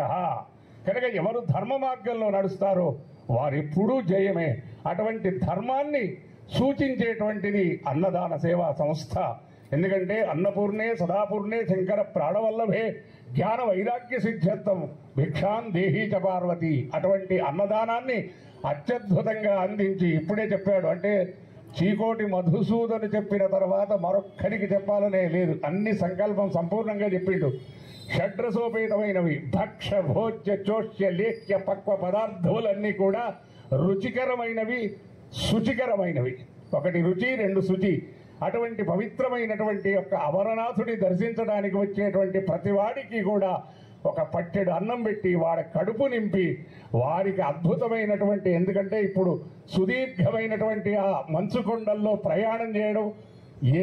కనుక ఎవరు ధర్మ మార్గంలో నడుస్తారో వారెప్పుడూ జయమే. అటువంటి ధర్మాన్ని సూచించేటువంటిది అన్నదాన సేవా సంస్థ. ఎందుకంటే అన్నపూర్ణే సదాపూర్ణే శంకర ప్రాణవల్లభే జ్ఞాన వైరాగ్య సిద్ధ్యర్థం భిక్షాం దేహీ చ పార్వతి. అటువంటి అన్నదానాన్ని అత్యద్భుతంగా అందించి ఇప్పుడే చెప్పాడు. అంటే చీకోటి మధుసూదను చెప్పిన తర్వాత మరొక్కరికి చెప్పాలనే లేదు, అన్ని సంకల్పం సంపూర్ణంగా చెప్పిండు. షడ్రసోపేతమైనవి భక్ష భోజ్య చోష్య లేఖ్య పక్వ పదార్థములన్నీ కూడా రుచికరమైనవి, శుచికరమైనవి. ఒకటి రుచి, రెండు శుచి. అటువంటి పవిత్రమైనటువంటి యొక్క అమరనాథుడి దర్శించడానికి వచ్చేటువంటి ప్రతివాడికి కూడా ఒక పట్టెడు అన్నం పెట్టి వాడి కడుపు నింపి వారికి అద్భుతమైనటువంటి, ఎందుకంటే ఇప్పుడు సుదీర్ఘమైనటువంటి ఆ మంచు కొండల్లో ప్రయాణం చేయడం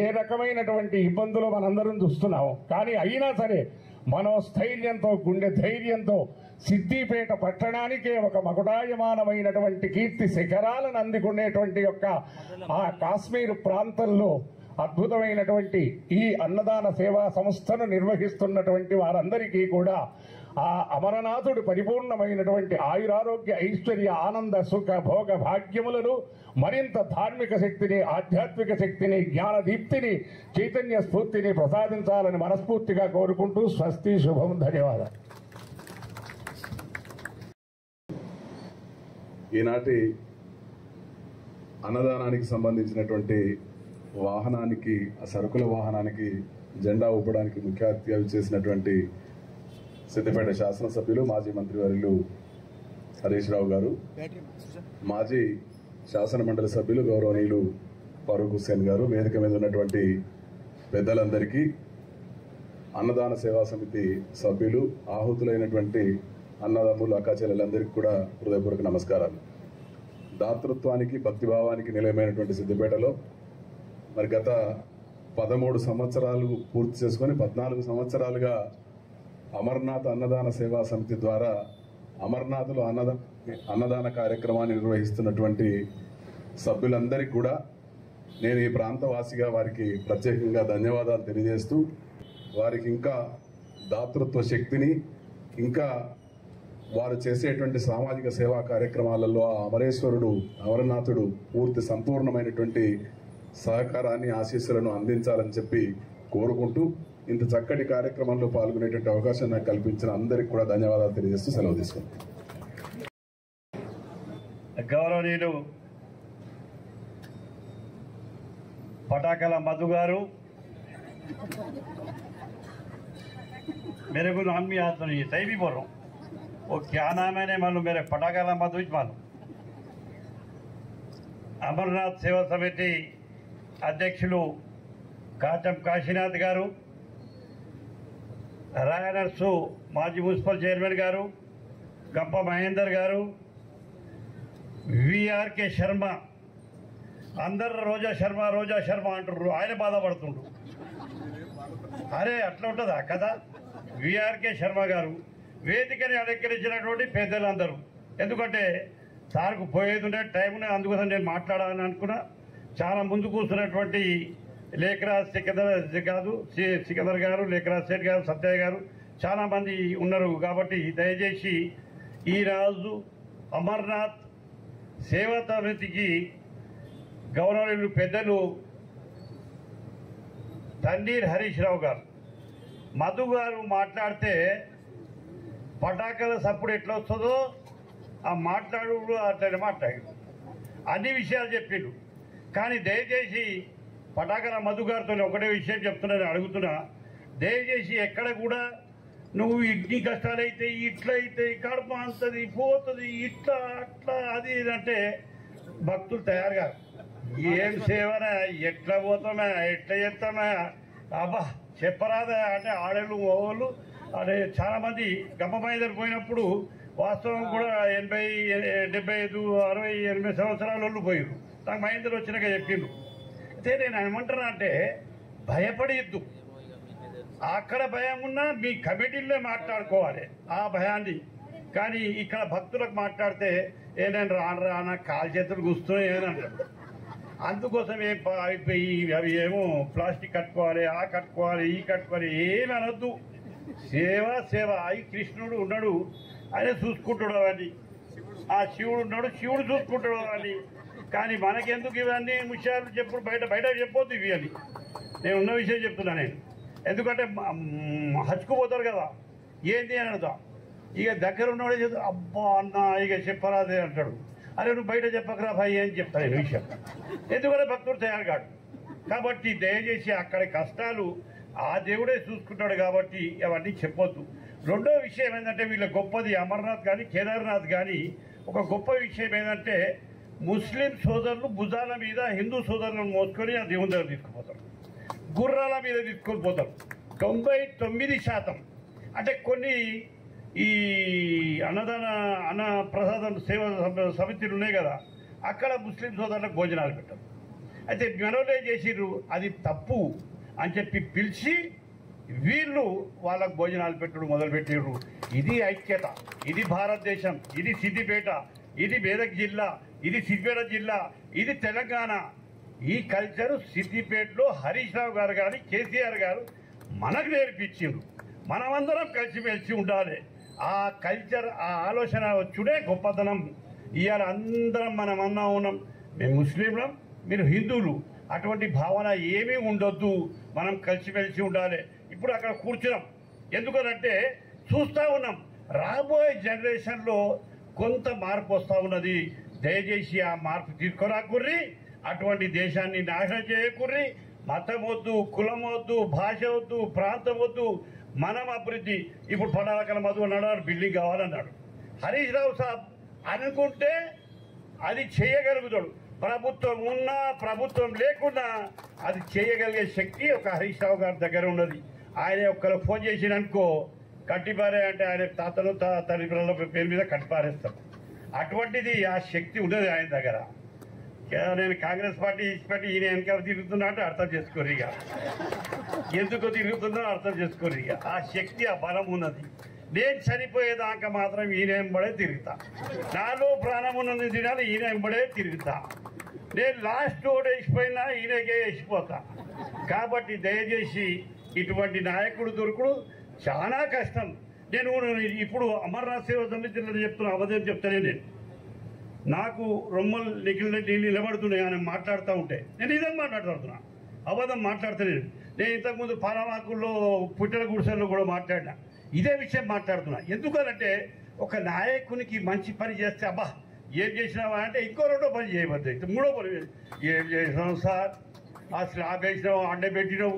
ఏ రకమైనటువంటి ఇబ్బందులు మనందరం చూస్తున్నాము. కానీ అయినా సరే మనోస్థైర్యంతో, గుండె ధైర్యంతో సిద్దిపేట పట్టణానికే ఒక మకుటాయమానమైనటువంటి కీర్తి శిఖరాలను అందుకునేటువంటి యొక్క ఆ కాశ్మీర్ ప్రాంతంలో అద్భుతమైనటువంటి ఈ అన్నదాన సేవా సంస్థను నిర్వహిస్తున్నటువంటి వారందరికీ కూడా ఆ అమరనాథుడు పరిపూర్ణమైనటువంటి ఆయురారోగ్య ఐశ్వర్య ఆనంద సుఖ భోగ భాగ్యములను, మరింత ధార్మిక శక్తిని, ఆధ్యాత్మిక శక్తిని, జ్ఞాన దీప్తిని, చైతన్య స్ఫూర్తిని ప్రసాదించాలని మనస్ఫూర్తిగా కోరుకుంటూ స్వస్తి, శుభం, ధన్యవాదాలు. ఈనాటి అన్నదానానికి సంబంధించినటువంటి వాహనానికి, ఆ సరుకుల వాహనానికి జెండా ఊపడానికి ముఖ్య అతిథిగా చేసినటువంటి సిద్దిపేట శాసనసభ్యులు మాజీ మంత్రివర్యులు హరీష్ రావు గారు, మాజీ శాసన మండలి సభ్యులు గౌరవనీయులు ఫరూక్ హుస్సేన్ గారు, వేదిక మీద ఉన్నటువంటి పెద్దలందరికీ, అన్నదాన సేవా సమితి సభ్యులు, ఆహుతులైనటువంటి అన్నదమ్ములు, అక్కాచెల్లెలందరికీ కూడా హృదయపూర్వక నమస్కారాలు. దాతృత్వానికి, భక్తిభావానికి నిలయమైనటువంటి సిద్దిపేటలో మరి గత 13 సంవత్సరాలు పూర్తి చేసుకొని 14 సంవత్సరాలుగా అమర్నాథ్ అన్నదాన సేవా సమితి ద్వారా అమర్నాథ్లో అన్నదాన కార్యక్రమాన్ని నిర్వహిస్తున్నటువంటి సభ్యులందరికీ కూడా నేను ఈ ప్రాంతవాసిగా వారికి ప్రత్యేకంగా ధన్యవాదాలు తెలియజేస్తూ, వారికి ఇంకా దాతృత్వ శక్తిని, ఇంకా వారు చేసేటువంటి సామాజిక సేవా కార్యక్రమాలలో ఆ అమరేశ్వరుడు, అమరనాథుడు పూర్తి సంపూర్ణమైనటువంటి సహకారాన్ని, ఆశీస్సులను అందించాలని చెప్పి కోరుకుంటూ, ఇంత చక్కటి కార్యక్రమంలో పాల్గొనేటువంటి అవకాశం నాకు కల్పించిన అందరికీ కూడా ధన్యవాదాలు తెలియజేస్తూ సెలవు తీసుకుంటాను. గౌరవనీయులు पटाकला मधु गारू मेरे को नाम भी याद तो नहीं है, सही भी बोल रहा हूँ। वो क्या नाम है नहीं मालूम, मेरे पटाकला मधु ही मालूम। अमरनाथ सेवा समिति अध्यक्षुलु काचम काशीनाथ गारू, रायनर्सु माजी मुन्सिपल चैर्मन गारू, गंप महेंदर गारू, VRK शर्मा అందరు రోజా శర్మ అంటారు, ఆయన బాధపడుతుండ్రు. అరే అట్లా ఉంటుందా కదా. VRK శర్మ గారు వేదికని అలంకరించినటువంటి పెద్దలందరూ, ఎందుకంటే సార్కు పోయేది ఉండే టైం అందుకోసం నేను మాట్లాడాలని అనుకున్నా. చాలా ముందు కూర్చున్నటువంటి లేఖరాజ్ సికందర్ గారు, లేఖరాజ్ సేట్ గారు, సత్యయ్య గారు చాలా మంది ఉన్నారు. కాబట్టి దయచేసి ఈరోజు అమర్నాథ్ సేవా సమితికి గౌరవనీయులు పెద్దలు తన్నీర్ హరీష్ రావు గారు, మధు గారు మాట్లాడితే పటాకాల సప్పుడు ఎట్లా వస్తుందో ఆ మాట్లాడు అట్లనే మాట్లాడు, అన్ని విషయాలు చెప్పిండు. కానీ దయచేసి పటాకాల మధు గారితో ఒకటే విషయం చెప్తున్నాను, అడుగుతున్నా. దయచేసి ఎక్కడ కూడా నువ్వు ఇన్ని కష్టాలు అయితే ఇట్లా అయితే కడుపు అంతది పోతుంది ఇట్లా అట్లా అది అంటే భక్తులు తయారు కాదు. ఏం సేవనా, ఎట్లా పోతామా, ఎట్లా చేస్తామా, అబ్బా చెప్పరాదా అంటే ఆడేళ్ళు ఓళ్ళు అదే చాలా మంది గమ్మమైదరు పోయినప్పుడు వాస్తవం కూడా 80, 75, 60, 80 సంవత్సరాల వాళ్ళు పోయారు. నాకు మహేందర్ వచ్చినాక చెప్పిండు. అయితే నేను ఏమంటున్నా అంటే భయపడేద్దు. అక్కడ భయం ఉన్నా మీ కమిటీల్లో మాట్లాడుకోవాలి ఆ భయాన్ని. కానీ ఇక్కడ భక్తులకు మాట్లాడితే ఏదైనా రానా కాలు చేతులు కూస్తున్నాయి అని అంటారు. అందుకోసం అవి ఏమో ప్లాస్టిక్ కట్టుకోవాలి, ఆ కట్టుకోవాలి, ఈ కట్టుకోవాలి, ఏమి అనొద్దు. సేవ అయి కృష్ణుడు ఉన్నాడు, ఆయన చూసుకుంటాడు అవన్నీ. ఆ శివుడు ఉన్నాడు, శివుడు చూసుకుంటాడు అవన్నీ. కానీ మనకెందుకు ఇవన్నీ విషయాలు చెప్పుడు బయట చెప్పొద్దు ఇవి అని నేను ఉన్న విషయం చెప్తున్నా నేను. ఎందుకంటే హచ్చుకుపోతారు కదా, ఏంటి అని అడుగుతా. ఇక దగ్గర ఉన్నవాడే చెప్తా, అబ్బా అన్న ఇక చెప్పరాదే అంటాడు. అరే నువ్వు బయట చెప్పకరా భయ్ అని చెప్తాను నేను విషయం. ఎందుకంటే భక్తుడు తయారు కాడు. కాబట్టి దయచేసి అక్కడ కష్టాలు ఆ దేవుడే చూసుకుంటాడు కాబట్టి అవన్నీ చెప్పొద్దు. రెండో విషయం ఏంటంటే వీళ్ళ గొప్పది అమర్నాథ్ కానీ కేదార్నాథ్ కానీ ఒక గొప్ప విషయం ఏంటంటే ముస్లిం సోదరులు భుజాల మీద హిందూ సోదరులను మోసుకొని ఆ దేవుని దగ్గర తీసుకుపోతారు, గుర్రాల మీద తీసుకొని పోతారు. 99% అంటే కొన్ని ఈ అన్న ప్రసాదం సేవ సమితిలు ఉన్నాయి కదా, అక్కడ ముస్లిం సోదరులకు భోజనాలు పెట్టారు. అయితే మనోళ్ళు ఏం చేసిర్రు, అది తప్పు అని చెప్పి పిలిచి వీళ్ళు వాళ్ళకు భోజనాలు పెట్టడం మొదలుపెట్టారు. ఇది ఐక్యత, ఇది భారతదేశం, ఇది సిద్దిపేట, ఇది మెదక్ జిల్లా, ఇది సిద్దిపేట జిల్లా, ఇది తెలంగాణ. ఈ కల్చరు సిద్దిపేటలో హరీష్ రావు గారు కానీ కేసీఆర్ గారు మనకు నేర్పించారు. మనమందరం కలిసిమెలిసి ఉండాలి. ఆ కల్చర్, ఆ ఆలోచన వచ్చుడే గొప్పతనం. ఇవాళ అందరం మనమన్నా ఉన్నాం, మేము ముస్లింలం, మీరు హిందువులు, అటువంటి భావన ఏమీ ఉండొద్దు. మనం కలిసిమెలిసి ఉండాలి. ఇప్పుడు అక్కడ కూర్చున్నాం ఎందుకనంటే చూస్తూ ఉన్నాం రాబోయే జనరేషన్లో కొంత మార్పు వస్తూ ఉన్నది. దయచేసి ఆ మార్పు తీసుకురాకుర్రి, అటువంటి దేశాన్ని నాశనం చేయకుర్రి. మతం వద్దు, కులం వద్దు, భాష వద్దు, ప్రాంతం వద్దు, మనం అభివృద్ధి. ఇప్పుడు పటాకల మధు అన్నాడు బిల్డింగ్ కావాలన్నాడు. హరీష్ రావు సాబ్ అనుకుంటే అది చేయగలుగుతాడు. ప్రభుత్వం ఉన్నా ప్రభుత్వం లేకున్నా అది చేయగలిగే శక్తి ఒక హరీష్ రావు గారి దగ్గర ఉన్నది. ఆయన ఒక్కరు ఫోన్ చేసిననుకో కట్టిపారే అంటే ఆయన తాతలు తల్లిదండ్రుల పేరు మీద కట్టిపారేస్తాం. అటువంటిది ఆ శక్తి ఉన్నది ఆయన దగ్గర. నేను కాంగ్రెస్ పార్టీ ఇచ్చిపెట్టి ఈయన వెనకాల తిరుగుతున్నా అంటే అర్థం చేసుకోరు. ఇక ఎందుకు తిరుగుతున్నా అర్థం చేసుకోరు. ఇక ఆ శక్తి, ఆ బలం ఉన్నది. నేను చనిపోయేదాకా మాత్రం ఈయన వెంబడే తిరుగుతా. నాలో ప్రాణం ఉన్నది దినాలు ఈయన వెంబడే తిరుగుతా. నేను లాస్ట్ ఓటు వేసిపోయినా ఈయనకే వేసిపోతా. కాబట్టి దయచేసి ఇటువంటి నాయకుడు దొరుకుడు చాలా కష్టం. నేను ఇప్పుడు అమర్నాథ్ సేవ సమితిలో చెప్తున్నా, అబద్ధం చెప్తానే. నేను నాకు రొమ్మలు నిలబడుతున్నాయి ఆయన మాట్లాడుతూ ఉంటే నేను ఇదే మాట్లాడుతున్నా, అబద్ధం మాట్లాడతలేను. నేను ఇంతకుముందు పాలవాకుల్లో పుట్టెల గుడిసెల్లో కూడా మాట్లాడినా, ఇదే విషయం మాట్లాడుతున్నా. ఎందుకనంటే ఒక నాయకునికి మంచి పని చేస్తే అబ్బా ఏం చేసినావా అంటే ఇంకో రెండో పని చేయబద్దు మూడో పని ఏం చేసినావు సార్ ఆ స్లాబ్ వేసినావు అండబెట్టినావు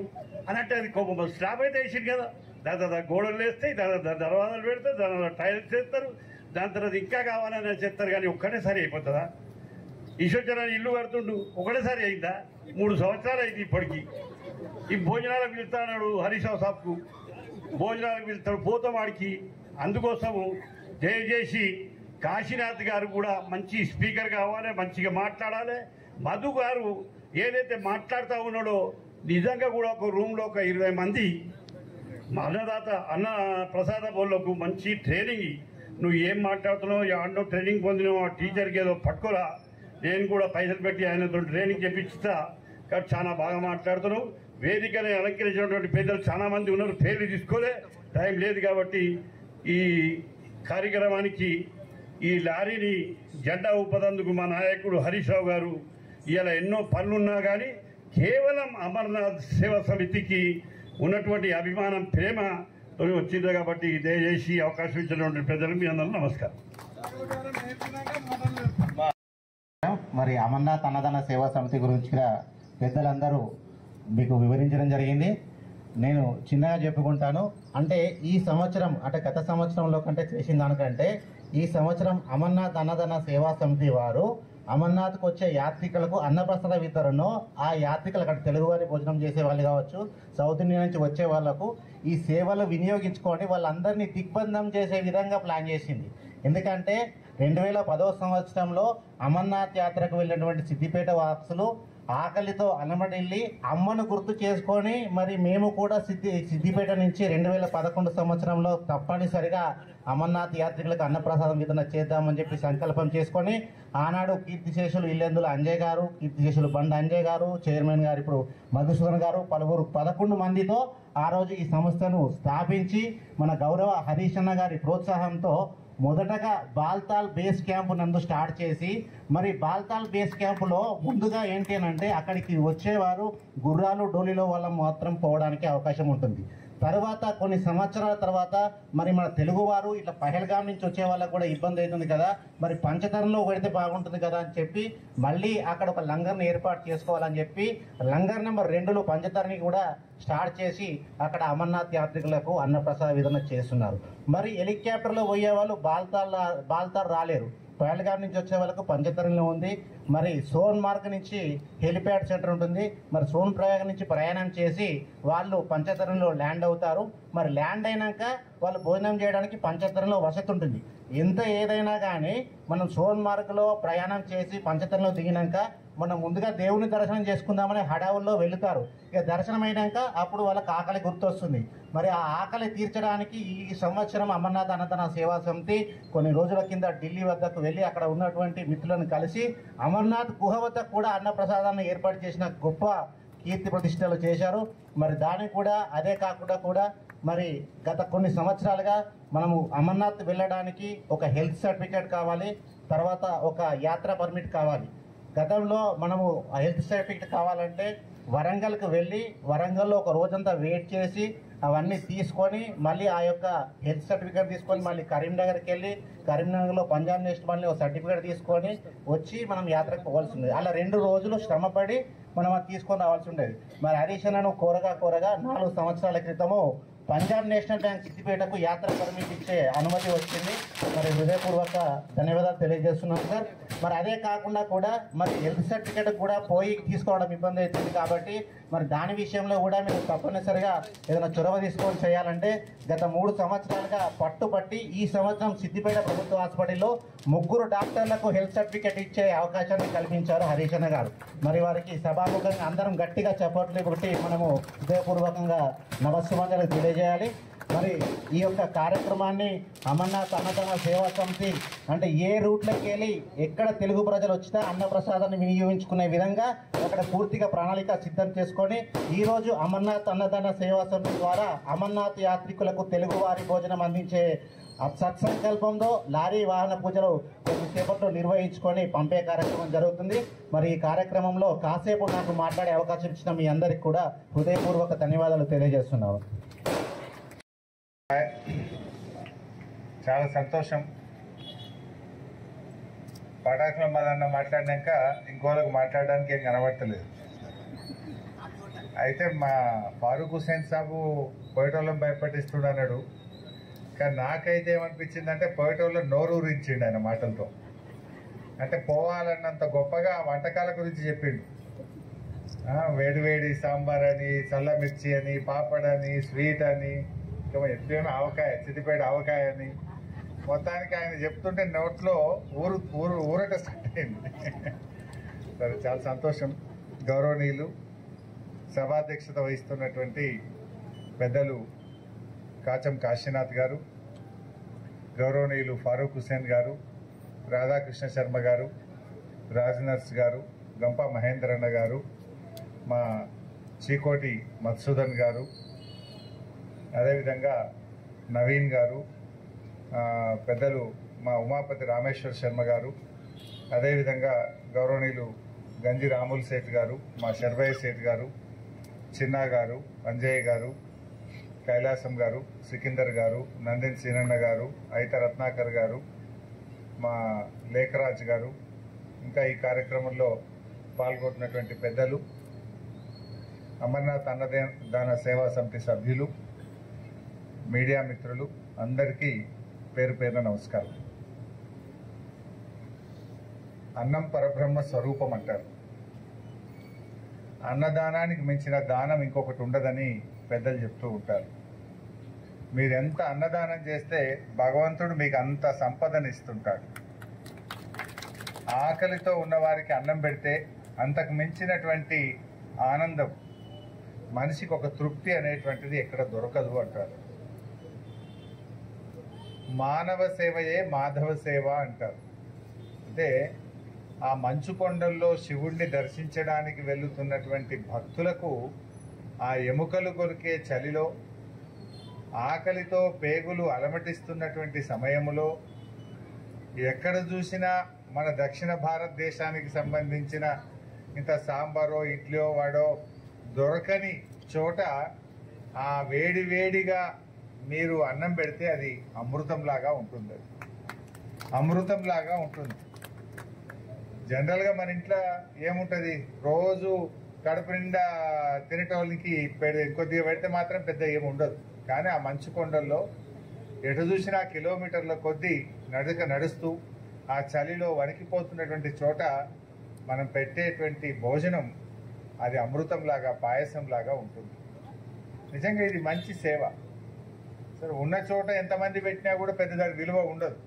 అన్నట్టు అది కోపం స్లాబ్ అయితే వేసింది కదా దాని తర్వాత గోడలు వేస్తాయి దాని తర్వాత దర్వాజాలు పెడతారు దాని తర్వాత టైల్స్ వేస్తారు దాని తర్వాత ఇంకా కావాలని చెప్తారు కానీ ఒక్కటేసారి అయిపోతుందా ఈశ్వరచరాన్ని ఇల్లు కడుతుండు ఒకటేసారి అయిందా 3 సంవత్సరాలు అయింది ఇప్పటికి ఈ భోజనాలకు వెళ్తాడు హరీష్ రావు సాబ్కు భోజనాలకు వెళ్తాడు పోతావాడికి అందుకోసము దయచేసి కాశీనాథ్ గారు కూడా మంచి స్పీకర్ కావాలి మంచిగా మాట్లాడాలి మధు గారు ఏదైతే మాట్లాడుతూ ఉన్నాడో నిజంగా కూడా ఒక రూమ్లో ఒక 20 మంది అన్నదాత అన్న ప్రసాద బోళ్ళకు మంచి ట్రైనింగ్ నువ్వు ఏం మాట్లాడుతున్నావు ఆడో ట్రైనింగ్ పొందినావు ఆ టీచర్కి ఏదో పట్టుకోరా నేను కూడా పైసలు పెట్టి ఆయనతో ట్రైనింగ్ చెప్పించుతా కాబట్టి చాలా బాగా మాట్లాడుతున్నావు వేదికని అలంకరించినటువంటి పెద్దలు చాలా మంది ఉన్నారు పేర్లు తీసుకోలే టైం లేదు కాబట్టి ఈ కార్యక్రమానికి ఈ లారీని జెండా ఊపదందుకు మా నాయకుడు హరీష్ రావు గారు ఇలా ఎన్నో పనులున్నా కానీ కేవలం అమర్నాథ్ సేవా సమితికి ఉన్నటువంటి అభిమానం ప్రేమతో వచ్చింది కాబట్టి దయచేసి అవకాశం ఇచ్చినటువంటి ప్రజలకు మీ అందరూ నమస్కారం. మరి అమర్నాథ్ అన్నదాన సేవా సమితి గురించి పెద్దలందరూ మీకు వివరించడం జరిగింది. నేను చిన్నగా చెప్పుకుంటాను. అంటే ఈ సంవత్సరం అంటే గత సంవత్సరంలో కంటే చేసిన దానికంటే ఈ సంవత్సరం అమర్నాథ్ అన్నదాన సేవా సమితి వారు అమర్నాథ్కు వచ్చే యాత్రికులకు అన్నప్రసాద వితరణను ఆ యాత్రికులు అక్కడ తెలుగువారి భోజనం చేసే వాళ్ళు కావచ్చు సౌత్ ఇండియా నుంచి వచ్చే వాళ్లకు ఈ సేవలు వినియోగించుకొని వాళ్ళందరినీ దిగ్బంధం చేసే విధంగా ప్లాన్ చేసింది. ఎందుకంటే 2010వ సంవత్సరంలో అమర్నాథ్ యాత్రకు వెళ్ళినటువంటి సిద్దిపేట వాసులు ఆకలితో అలమడిల్లి అమ్మను గుర్తు చేసుకొని మరి మేము కూడా సిద్దిపేట నుంచి 2011 సంవత్సరంలో తప్పనిసరిగా అమర్నాథ్ యాత్రికులకు అన్నప్రసాదం వితరణ చేద్దామని చెప్పి సంకల్పం చేసుకొని ఆనాడు కీర్తిశేషులు ఇల్లెందుల అంజయ్ గారు, కీర్తిశేషులు బండ అంజయ్ గారు, చైర్మన్ గారు ఇప్పుడు మధుసూదన్ గారు, పలువురు 11 మందితో ఆ రోజు ఈ సంస్థను స్థాపించి మన గౌరవ హరీష్ అన్న గారి ప్రోత్సాహంతో మొదటగా బాల్తాల్ బేస్ క్యాంపు నందు స్టార్ట్ చేసి మరి బాల్తాల్ బేస్ క్యాంపులో ముందుగా ఏంటి అంటే అక్కడికి వచ్చేవారు గుర్రాలు డోలీలో వల్ల మాత్రం పోవడానికి అవకాశం ఉంటుంది. తర్వాత కొన్ని సంవత్సరాల తర్వాత మరి మన తెలుగువారు ఇట్లా పహల్గాం నుంచి వచ్చే వాళ్ళకు కూడా ఇబ్బంది అవుతుంది కదా, మరి పంచతరంలో పెడితే బాగుంటుంది కదా అని చెప్పి మళ్ళీ అక్కడ ఒక లంగర్ని ఏర్పాటు చేసుకోవాలని చెప్పి లంగర్ నెంబర్ 2లో పంచతరణి కూడా స్టార్ట్ చేసి అక్కడ అమర్నాథ్ యాత్రికులకు అన్నప్రసాద వితరణ చేస్తున్నారు. మరి హెలికాప్టర్లో పోయే వాళ్ళు బాల్తార్ రాలేరు, పహల్గాం నుంచి వచ్చే వాళ్ళకు పంచతరణిలో ఉంది. మరి సోన్ మార్గ్ నుంచి హెలిప్యాడ్ సెంటర్ ఉంటుంది. మరి సోన్ ప్రయాగ్ నుంచి ప్రయాణం చేసి వాళ్ళు పంచతరణిలో ల్యాండ్ అవుతారు. మరి ల్యాండ్ అయినాక వాళ్ళు భోజనం చేయడానికి పంచతరణిలో వసతి ఉంటుంది. ఎంత ఏదైనా కానీ మనం సోన్ మార్గ్లో ప్రయాణం చేసి పంచతరణిలో దిగినాక మనం ముందుగా దేవుని దర్శనం చేసుకుందామని హడావుల్లో వెళుతారు. ఇక దర్శనం అయినాక అప్పుడు వాళ్ళకి ఆకలి గుర్తొస్తుంది. మరి ఆ ఆకలి తీర్చడానికి ఈ సంవత్సరం అమర్నాథ్ అన్నదాన సేవా సమితి కొన్ని రోజుల కింద ఢిల్లీ వద్దకు వెళ్ళి అక్కడ ఉన్నటువంటి మిత్రులను కలిసి అమర్నాథ్ గుహ వద్ద కూడా అన్నప్రసాదాన్ని ఏర్పాటు చేసిన గొప్ప కీర్తి ప్రతిష్టలు చేశారు. మరి దానికి కూడా అదే కాకుండా కూడా మరి గత కొన్ని సంవత్సరాలుగా మనము అమర్నాథ్ వెళ్ళడానికి ఒక హెల్త్ సర్టిఫికేట్ కావాలి, తర్వాత ఒక యాత్ర పర్మిట్ కావాలి. గతంలో మనము హెల్త్ సర్టిఫికేట్ కావాలంటే వరంగల్కి వెళ్ళి వరంగల్లో ఒక రోజంతా వెయిట్ చేసి అవన్నీ తీసుకొని మళ్ళీ ఆ యొక్క హెల్త్ సర్టిఫికేట్ తీసుకొని మళ్ళీ కరీంనగర్కి వెళ్ళి కరీంనగర్లో పంజాబ్ నేషనల్ మళ్ళీ ఒక సర్టిఫికేట్ తీసుకొని వచ్చి మనం యాత్రకు పోవాల్సి ఉండేది. అలా 2 రోజులు శ్రమపడి మనం అది తీసుకొని రావాల్సి ఉండేది. మరి హరీష్ అన్నను కోరగా 4 సంవత్సరాల క్రితము పంజాబ్ నేషనల్ బ్యాంక్ సిద్దిపేటకు యాత్ర పర్మిట్ ఇచ్చే అనుమతి వచ్చింది. మరి హృదయపూర్వక ధన్యవాదాలు తెలియజేస్తున్నాం సార్. మరి అదే కాకుండా కూడా మరి హెల్త్ సర్టిఫికేట్ కూడా పోయి తీసుకోవడం ఇబ్బంది అవుతుంది కాబట్టి మరి దాని విషయంలో కూడా మీరు తప్పనిసరిగా ఏదైనా చొరవ తీసుకొని చేయాలంటే గత 3 సంవత్సరాలుగా పట్టుబట్టి ఈ సంవత్సరం సిద్దిపేట ప్రభుత్వ హాస్పిటల్లో 3 డాక్టర్లకు హెల్త్ సర్టిఫికేట్ ఇచ్చే అవకాశాన్ని కల్పించారు హరీష్ అన్న గారు. మరి వారికి సభాముఖంగా అందరం గట్టిగా చప్పట్లు కొట్టి మనము హృదయపూర్వకంగా నమస్సుమంజలు తెలియజేయాలి. మరి ఈ యొక్క కార్యక్రమాన్ని అమర్నాథ్ అన్నదాన సేవా సమితి అంటే ఏ రూట్లోకి వెళ్ళి ఎక్కడ తెలుగు ప్రజలు వచ్చినా అన్నప్రసాదాన్ని వినియోగించుకునే విధంగా అక్కడ పూర్తిగా ప్రణాళిక సిద్ధం చేసుకొని ఈరోజు అమర్నాథ్ అన్నదాన సేవా సమితి ద్వారా అమర్నాథ్ యాత్రికులకు తెలుగువారి భోజనం అందించే సత్సంకల్పంలో లారీ వాహన పూజలు కొద్దిసేపట్లో నిర్వహించుకొని పంపే కార్యక్రమం జరుగుతుంది. మరి ఈ కార్యక్రమంలో కాసేపు నాకు మాట్లాడే అవకాశం ఇచ్చిన మీ అందరికీ కూడా హృదయపూర్వక ధన్యవాదాలు తెలియజేస్తున్నాను. చాలా సంతోషం. పటాకుల మదన్న మాట్లాడినాక ఇంకోళ్ళకి మాట్లాడడానికి ఏం కనబడతలేదు. అయితే మా ఫారూక్ హుసేన్ సాబు పోయేటోళ్ళని భయపట్టిస్తున్నాడు. కానీ నాకైతే ఏమనిపించిందంటే పోయేటోళ్ళని నోరూరించిండు ఆయన మాటలతో. అంటే పోవాలన్నంత గొప్పగా వంటకాల గురించి చెప్పిండు. వేడి వేడి సాంబార్ అని, చల్ల మిర్చి అని, పాపడ్ అని, స్వీట్ అని, ఇంకా ఎప్పుడేమో ఆవకాయ, సిద్దిపేట ఆవకాయ అని, మొత్తానికి ఆయన చెప్తుంటే నోట్లో ఊరట స్టార్ట్ అయింది. సరే, చాలా సంతోషం. గౌరవనీయులు సభాధ్యక్షత వహిస్తున్నటువంటి పెద్దలు కాచం కాశీనాథ్ గారు, గౌరవనీయులు ఫారూక్ హుసేన్ గారు, రాధాకృష్ణ శర్మ గారు, రాజనర్స్ గారు, గంప మహేంద్రన్న గారు, మా చీకోటి మధుసూదన్ గారు, అదేవిధంగా నవీన్ గారు, పెద్దలు మా ఉమాపతి రామేశ్వర్ శర్మ గారు, అదేవిధంగా గౌరవనీయులు గంజి రాముల్ సేఠ్ గారు, మా శర్వయ్య సేఠ్ గారు, చిన్నా గారు, అంజయ్య గారు, కైలాసం గారు, సికిందర్ గారు, నందిన్ సీనన్న గారు, అయిత రత్నాకర్ గారు, మా లేఖరాజ్ గారు, ఇంకా ఈ కార్యక్రమంలో పాల్గొంటున్నటువంటి పెద్దలు, అమర్నాథ్ అన్నదాన సేవా సమితి సభ్యులు, మీడియా మిత్రులు అందరికీ పేరు పేరున నమస్కారం. అన్నం పరబ్రహ్మ స్వరూపం అంటారు. అన్నదానానికి మించిన దానం ఇంకొకటి ఉండదని పెద్దలు చెప్తూ ఉంటారు. మీరు ఎంత అన్నదానం చేస్తే భగవంతుడు మీకు అంత సంపదను ఇస్తుంటాడు. ఆకలితో ఉన్నవారికి అన్నం పెడితే అంతకు మించినటువంటి ఆనందం, మనిషికి ఒక తృప్తి అనేటువంటిది ఎక్కడ దొరకదు అంటారు. మానవ సేవయే మాధవ సేవ అంటారు. అంటే ఆ మంచు కొండల్లో శివుణ్ణి దర్శించడానికి వెళ్తున్నటువంటి భక్తులకు ఆ ఎముకలు కొరికే చలిలో, ఆకలితో పేగులు అలమటిస్తున్నటువంటి సమయంలో, ఎక్కడ చూసినా మన దక్షిణ భారతదేశానికి సంబంధించిన ఇంత సాంబారో ఇడ్లీయో వాడో దొరకని చోట ఆ వేడి వేడిగా మీరు అన్నం పెడితే అది అమృతంలాగా ఉంటుంది. అమృతంలాగా ఉంటుంది. జనరల్గా మన ఇంట్లో ఏముంటుంది, రోజు కడుపు నిండా తినేటోళ్ళకి కొద్దిగా పెడితే మాత్రం పెద్ద ఏమి ఉండదు. కానీ ఆ మంచు కొండల్లో ఎటు చూసినా కిలోమీటర్ల కొద్దీ నడుస్తూ ఆ చలిలో వణికిపోతున్నటువంటి చోట మనం పెట్టేటువంటి భోజనం అది అమృతంలాగా, పాయసంలాగా ఉంటుంది. నిజంగా ఇది మంచి సేవ. సరే, ఉన్న చోట ఎంతమంది పెట్టినా కూడా పెద్ద దాని విలువ ఉండదు.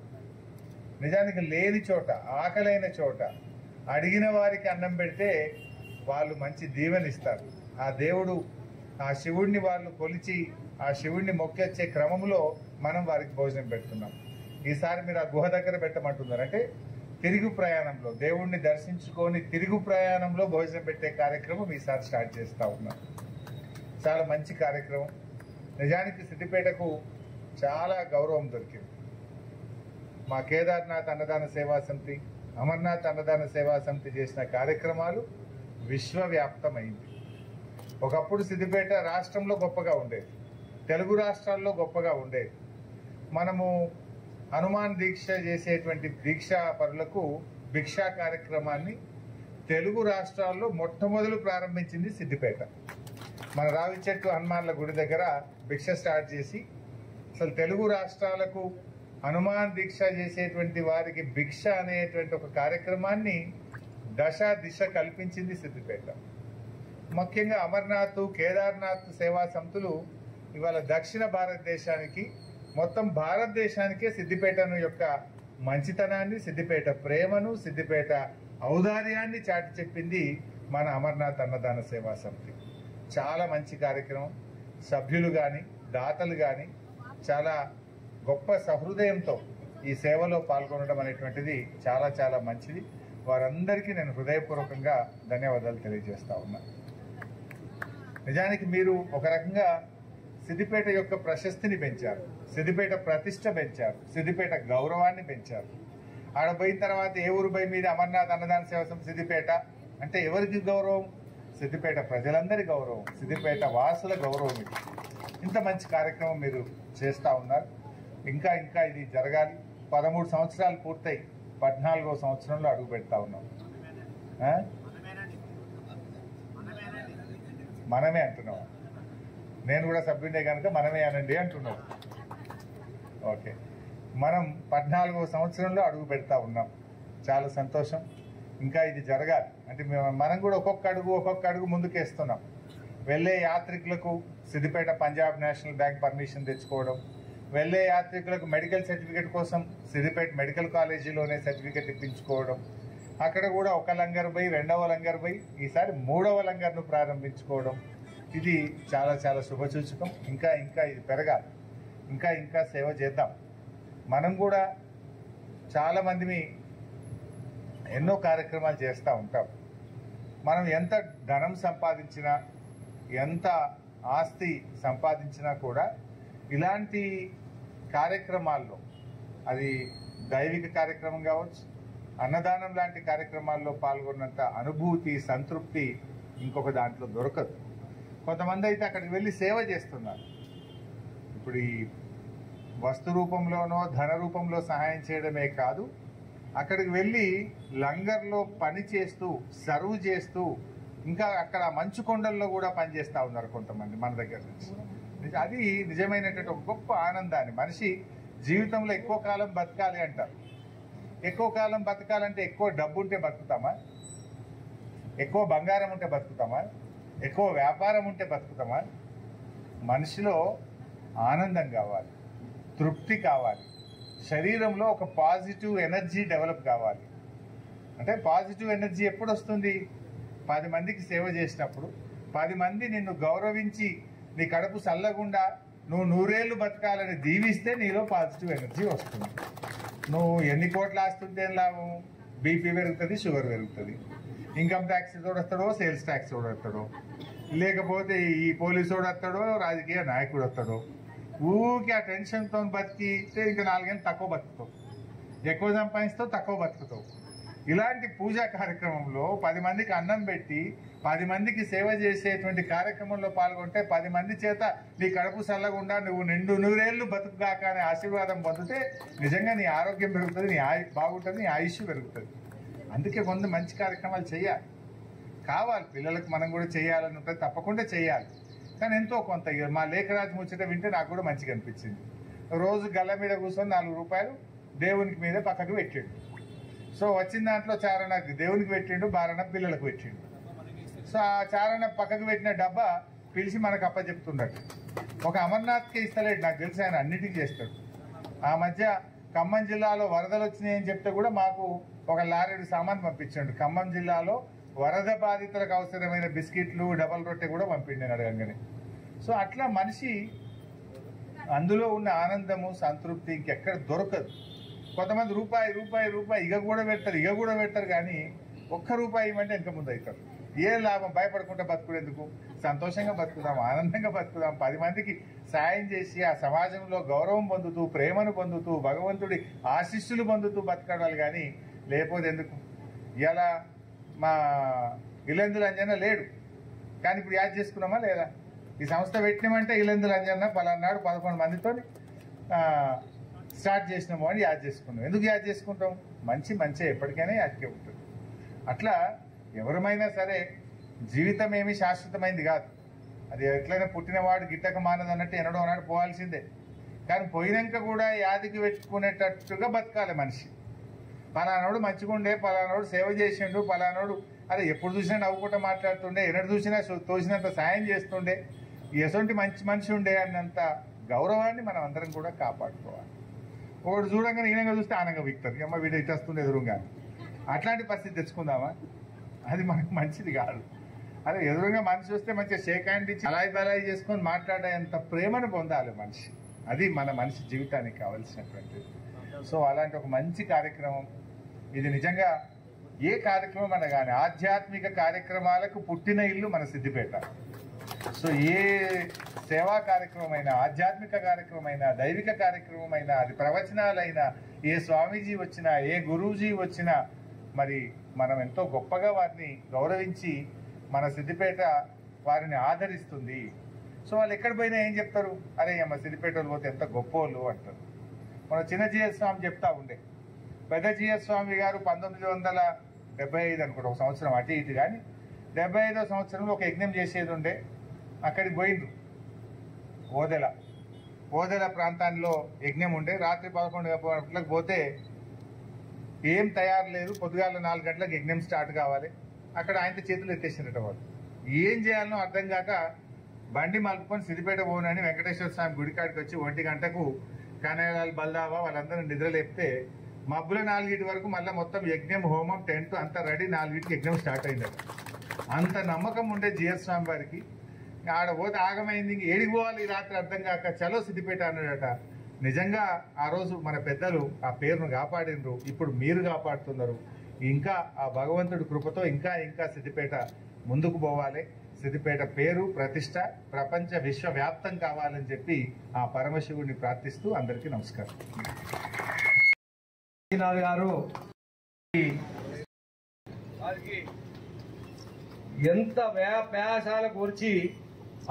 నిజానికి లేని చోట, ఆకలైన చోట అడిగిన వారికి అన్నం పెడితే వాళ్ళు మంచి దీవెనిస్తారు. ఆ దేవుడు, ఆ శివుడిని వాళ్ళు కొలిచి ఆ శివుడిని మొక్కొచ్చే క్రమంలో మనం వారికి భోజనం పెడుతున్నాం. ఈసారి మీరు ఆ గుహ దగ్గర పెట్టమంటున్నారు. అంటే తిరుగు ప్రయాణంలో దేవుణ్ణి దర్శించుకొని తిరుగు ప్రయాణంలో భోజనం పెట్టే కార్యక్రమం ఈసారి స్టార్ట్ చేస్తూ ఉన్నాం. చాలా మంచి కార్యక్రమం. నిజానికి సిద్దిపేటకు చాలా గౌరవం దొరికింది. మా కేదార్నాథ్ అన్నదాన సేవా సమితి, అమర్నాథ్ అన్నదాన సేవా సమితి చేసిన కార్యక్రమాలు విశ్వవ్యాప్తమైంది. ఒకప్పుడు సిద్దిపేట రాష్ట్రంలో గొప్పగా ఉండేది, తెలుగు రాష్ట్రాల్లో గొప్పగా ఉండేది. మనము హనుమాన్ దీక్ష చేసేటువంటి దీక్షా పరులకు భిక్షా కార్యక్రమాన్ని తెలుగు రాష్ట్రాల్లో మొట్టమొదలు ప్రారంభించింది సిద్దిపేట. మన రావి చెట్టు హనుమాన్ల గుడి దగ్గర భిక్ష స్టార్ట్ చేసి అసలు తెలుగు రాష్ట్రాలకు హనుమాన్ దీక్ష చేసేటువంటి వారికి భిక్ష అనేటువంటి ఒక కార్యక్రమాన్ని దిశ కల్పించింది సిద్దిపేట. ముఖ్యంగా అమర్నాథ్, కేదార్నాథ్ సేవా సమితులు ఇవాళ దక్షిణ భారతదేశానికి, మొత్తం భారతదేశానికే సిద్దిపేటను యొక్క మంచితనాన్ని, సిద్దిపేట ప్రేమను, సిద్దిపేట ఔదార్యాన్ని చాటి చెప్పింది మన అమర్నాథ్ అన్నదాన సేవా సమితి. చాలా మంచి కార్యక్రమం. సభ్యులు కానీ, దాతలు కానీ చాలా గొప్ప సహృదయంతో ఈ సేవలో పాల్గొనడం అనేటువంటిది చాలా చాలా మంచిది. వారందరికీ నేను హృదయపూర్వకంగా ధన్యవాదాలు తెలియజేస్తా ఉన్నా. నిజానికి మీరు ఒక రకంగా సిద్దిపేట యొక్క ప్రశస్తిని పెంచారు, సిద్దిపేట ప్రతిష్ట పెంచారు, సిద్దిపేట గౌరవాన్ని పెంచారు. ఆడ పోయిన తర్వాత ఏ ఊరు పోయి మీద అమర్నాథ్ అన్నదాన సేవ సమితి సిద్దిపేట అంటే ఎవరికి గౌరవం? సిద్దిపేట ప్రజలందరి గౌరవం, సిద్దిపేట వాసుల గౌరవం. ఇది ఇంత మంచి కార్యక్రమం మీరు చేస్తూ ఉన్నారు. ఇంకా ఇంకా ఇది జరగాలి. 13 సంవత్సరాలు పూర్తయి 14వ సంవత్సరంలో అడుగు పెడతా ఉన్నాం. మనమే అంటున్నాం. నేను కూడా సభ్యుడే కనుక మనమే అనండి అంటున్నాం. ఓకే, మనం 14వ సంవత్సరంలో అడుగు పెడతా ఉన్నాం. చాలా సంతోషం. ఇంకా ఇది జరగాలి అంటే మనం కూడా ఒక్కొక్క అడుగు ముందుకేస్తున్నాం. వెళ్ళే యాత్రికులకు Siddipet Punjab National Bank permission తెచ్చుకోవడం, వెళ్ళే యాత్రికులకు మెడికల్ సర్టిఫికేట్ కోసం సిద్దిపేట మెడికల్ కాలేజీలోనే సర్టిఫికేట్ ఇప్పించుకోవడం, అక్కడ కూడా ఒక లంగర్ పోయి 2వ లంగర్ పోయి ఈసారి 3వ లంగర్ను ప్రారంభించుకోవడం, ఇది చాలా చాలా శుభసూచకం. ఇంకా ఇది పెరగాలి. ఇంకా సేవ చేద్దాం. మనం కూడా చాలామంది ఎన్నో కార్యక్రమాలు చేస్తూ ఉంటాం. మనం ఎంత ధనం సంపాదించినా, ఎంత ఆస్తి సంపాదించినా కూడా ఇలాంటి కార్యక్రమాల్లో, అది దైవిక కార్యక్రమం కావచ్చు, అన్నదానం లాంటి కార్యక్రమాల్లో పాల్గొన్నంత అనుభూతి, సంతృప్తి ఇంకొక దాంట్లో దొరకదు. కొంతమంది అయితే అక్కడికి వెళ్ళి సేవ చేస్తున్నారు. ఇప్పుడు ఈ వస్తు రూపంలోనో ధన రూపంలో సహాయం చేయడమే కాదు, అక్కడికి వెళ్ళి లంగర్లో పని చేస్తూ, సర్వ్ చేస్తూ, ఇంకా అక్కడ మంచు కొండల్లో కూడా పనిచేస్తూ ఉన్నారు కొంతమంది మన దగ్గర నుంచి. అది నిజమైనటువంటి ఒక గొప్ప ఆనందాన్ని. మనిషి జీవితంలో ఎక్కువ కాలం బతకాలి అంటారు. ఎక్కువ కాలం బతకాలంటే ఎక్కువ డబ్బు ఉంటే బతుకుతామా? ఎక్కువ బంగారం ఉంటే బతుకుతామా? ఎక్కువ వ్యాపారం ఉంటే బతుకుతామా? మనిషిలో ఆనందం కావాలి, తృప్తి కావాలి, శరీరంలో ఒక పాజిటివ్ ఎనర్జీ డెవలప్ కావాలి. అంటే పాజిటివ్ ఎనర్జీ ఎప్పుడు వస్తుంది? 10 మందికి సేవ చేసినప్పుడు, 10 మంది నిన్ను గౌరవించి నీ కడుపు చల్లగుండా నువ్వు 100 ఏళ్ళు బతకాలని దీవిస్తే నీలో పాజిటివ్ ఎనర్జీ వస్తుంది. నువ్వు ఎన్ని కోట్ల ఆస్తుంటే ఏం లాభం? బీపీ పెరుగుతుంది, షుగర్ పెరుగుతుంది. ఇన్కమ్ ట్యాక్స్ తోడు వస్తాడో, సేల్స్ ట్యాక్స్ తోడు వస్తాడో, లేకపోతే ఈ పోలీసు వాడు వస్తాడో, రాజకీయ నాయకుడు వస్తాడో. ఊరికి ఆ టెన్షన్తో బతికితే ఇంకా 4 ఏళ్ళు తక్కువ బతుకుతావు, ఎక్కువ సంపాదిస్తావు, తక్కువ బతుకుతావు. ఇలాంటి పూజా కార్యక్రమంలో 10 మందికి అన్నం పెట్టి 10 మందికి సేవ చేసేటువంటి కార్యక్రమంలో పాల్గొంటే 10 మంది చేత నీ కడుపు చల్లకుండా నువ్వు 100 ఏళ్ళు బతుకుగాక అనే ఆశీర్వాదం పొందితే నిజంగా నీ ఆరోగ్యం పెరుగుతుంది, నీ బాగుంటుంది, నీ ఆయుష్ పెరుగుతుంది. అందుకే కొంత మంచి కార్యక్రమాలు చేయాలి. కావాలి పిల్లలకు మనం కూడా చేయాలని ఉంటుంది, తప్పకుండా చేయాలి. కానీ ఎంతో కొంత మా లేఖరాజు ముచ్చట వింటే నాకు కూడా మంచిగా అనిపించింది. రోజు గల్ల మీద కూర్చొని 4 రూపాయలు దేవునికి మీద పక్కకు పెట్టిండు. సో వచ్చిన దాంట్లో చారణ దేవునికి పెట్టిండు, బారణ పిల్లలకు పెట్టిండు. సో ఆ చారణ పక్కకు పెట్టిన డబ్బా పిలిచి మనకు అప్పచెప్తున్నట్టు. ఒక అమర్నాథ్కి ఇస్తలేడు, నాకు తెలిసి ఆయన అన్నిటికీ చేస్తాడు. ఆ మధ్య ఖమ్మం జిల్లాలో వరదలు వచ్చినాయని చెప్తే కూడా మాకు ఒక లారీడు సామాన్ పంపించండు. ఖమ్మం జిల్లాలో వరద బాధితులకు అవసరమైన బిస్కెట్లు, డబల్ రొట్టె కూడా పంపిండి నేను అడగంగానే. సో అట్లా మనిషి అందులో ఉన్న ఆనందము, సంతృప్తి ఇంకెక్కడ దొరకదు. కొంతమంది రూపాయి ఇక కూడా పెడతారు కానీ ₹1 ఇవ్వమంటే వెనక ముందు అవుతారు. ఏ లాభం? భయపడకుండా బతుకుడెందుకు? సంతోషంగా బతుకుదాం, ఆనందంగా బతుకుదాం, 10 మందికి సాయం చేసి ఆ సమాజంలో గౌరవం పొందుతూ, ప్రేమను పొందుతూ, భగవంతుడి ఆశీస్సులు పొందుతూ బతకడాలి. కానీ లేకపోతే ఎందుకు? ఇలా మా ఇలెందుల అంజన్న లేడు, కానీ ఇప్పుడు యాడ్ చేసుకున్నామా లేదా? ఈ సంస్థ పెట్టినామంటే ఇలెందుల అంజన్న పలానాడు 11 మందితో స్టార్ట్ చేసినాము అని యాడ్ చేసుకున్నాం. ఎందుకు యాడ్ చేసుకుంటాం? మంచి ఎప్పటికైనా యాడ్కే ఉంటుంది. అట్లా ఎవరమైనా సరే జీవితం ఏమీ శాశ్వతమైంది కాదు. అది ఎట్లయినా పుట్టినవాడు గిట్టక మానదు అన్నట్టు ఎన్నడో నాడు పోవాల్సిందే. కానీ పోయినాక కూడా యాదికి పెట్టుకునేటట్టుగా బతకాలి మనిషి. పలానోడు మంచిగుండే, పలానోడు సేవ చేసిండు, పలానోడు అదే ఎప్పుడు చూసినా నవ్వుకుంటూ మాట్లాడుతుండే, ఎన్నడు చూసినా తోసినంత సాయం చేస్తుండే, ఎసొంటి మంచి మనిషి ఉండే అన్నంత గౌరవాన్ని మనం అందరం కూడా కాపాడుకోవాలి. ఒకటి చూడంగానే ఈయనగా చూస్తే ఆనందంగా విక్తారు, అమ్మ వీడు ఇట్టొస్తుంది ఎదురుగా. అట్లాంటి పరిస్థితి తెచ్చుకుందామా? అది మనకు మంచిది కాదు. అదే ఎదురుగా మనిషి వస్తే మంచిగా షేక్ హ్యాండ్ ఇచ్చి బలాయి చేసుకొని మాట్లాడేంత ప్రేమను పొందాలి మనిషి. అది మన మనిషి జీవితానికి కావాల్సినటువంటిది. సో అలాంటి ఒక మంచి కార్యక్రమం ఇది. నిజంగా ఏ కార్యక్రమం అన్నా కానీ ఆధ్యాత్మిక కార్యక్రమాలకు పుట్టిన ఇల్లు మన సిద్దిపేట. సో ఏ సేవా కార్యక్రమమైనా, ఆధ్యాత్మిక కార్యక్రమమైనా, దైవిక కార్యక్రమమైనా, అది ప్రవచనాలైనా, ఏ స్వామీజీ వచ్చినా, ఏ గురూజీ వచ్చినా మరి మనం ఎంతో గొప్పగా వారిని గౌరవించి మన సిద్దిపేట వారిని ఆదరిస్తుంది. సో వాళ్ళు ఎక్కడ పోయినా ఏం చెప్తారు? అరే అమ్మ సిద్దిపేట పోతే ఎంత గొప్ప వాళ్ళు అంటారు. మన చిన్నజీఎస్ స్వామి చెప్తా ఉండే, పెద్ద జిఎస్ స్వామి గారు 1975 అనుకుంటా, ఒక సంవత్సరం అటు ఇటు, కానీ 75వ సంవత్సరంలో ఒక యజ్ఞం చేసేది ఉండే. అక్కడికి పోయిండు. ఓదెల ప్రాంతాల్లో యజ్ఞం ఉండే. రాత్రి 11 గంటలకు పోతే ఏం తయారు లేదు. పొద్దుగాల 4 గంటలకు యజ్ఞం స్టార్ట్ కావాలి. అక్కడ ఆయనతో చేతులు ఎత్తేసినట్టు వాళ్ళు. ఏం చేయాలనో అర్థం కాక బండి మలుపుకొని సిద్దిపేట పోనని వెంకటేశ్వర స్వామి గుడికాడికి వచ్చి 1 గంటకు కనయాలాల్ బల్దావా వాళ్ళందరూ నిద్ర లేపితే మబ్బుల 4 వరకు మళ్ళీ మొత్తం యజ్ఞం, హోమం, టెంట్ అంతా రెడీ. 4 యజ్ఞం స్టార్ట్ అయిందట. అంత నమ్మకం ఉండే జిఎస్ స్వామి వారికి. ఆడ పోతే ఆగమైంది. ఏడికి పోవాలి ఈ రాత్రి అర్థం కాక చలో సిద్దిపేట అన్నాడట. నిజంగా ఆ రోజు మన పెద్దలు ఆ పేరును కాపాడినరు. ఇప్పుడు మీరు కాపాడుతున్నారు. ఇంకా ఆ భగవంతుడి కృపతో ఇంకా ఇంకా సిద్దిపేట ముందుకు పోవాలి. సిద్దిపేట పేరు ప్రతిష్ట ప్రపంచ విశ్వవ్యాప్తం కావాలని చెప్పి ఆ పరమశివుడిని ప్రార్థిస్తూ అందరికీ నమస్కారం. గారు వారికి ఎంత ప్రయాసాల కూర్చి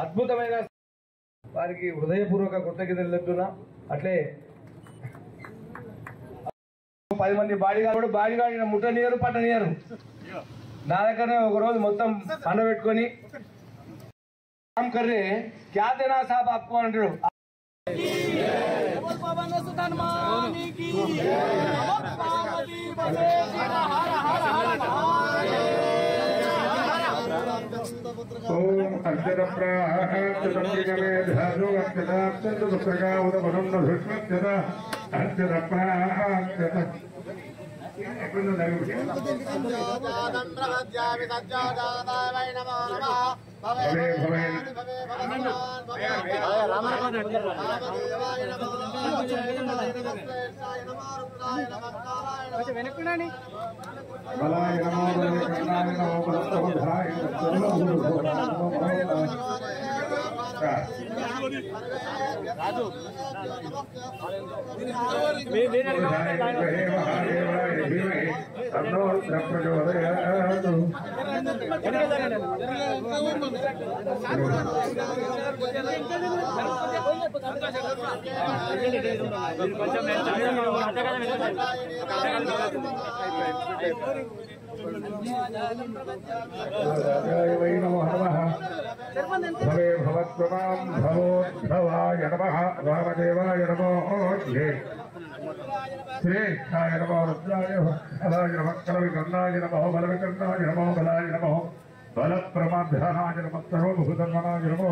అద్భుతమైన వారికి హృదయపూర్వక కృతజ్ఞతలు చెప్తున్నా. అట్లే 10 మంది బాడీగార్డు ముట్టనియరు, పట్టనియరు. నా దగ్గరనే ఒకరోజు మొత్తం పండబెట్టుకొని కామ్ కర్రే క్యా దేనా సాబ్ ఆప్కో అంటాడు. ఓం భవే భవత్వమాం భవోద్భవాయ నమః వామదేవాయ నమో శ్రేష్ఠాయ నమో రుద్రాయ బలాయ నమః కలవికర్ణాయ నమో బలవికర్ణాయ నమో బలాయ నమో బలప్రమాధ్యానాయ నమః సర్వభూతన్మనాయ నమో.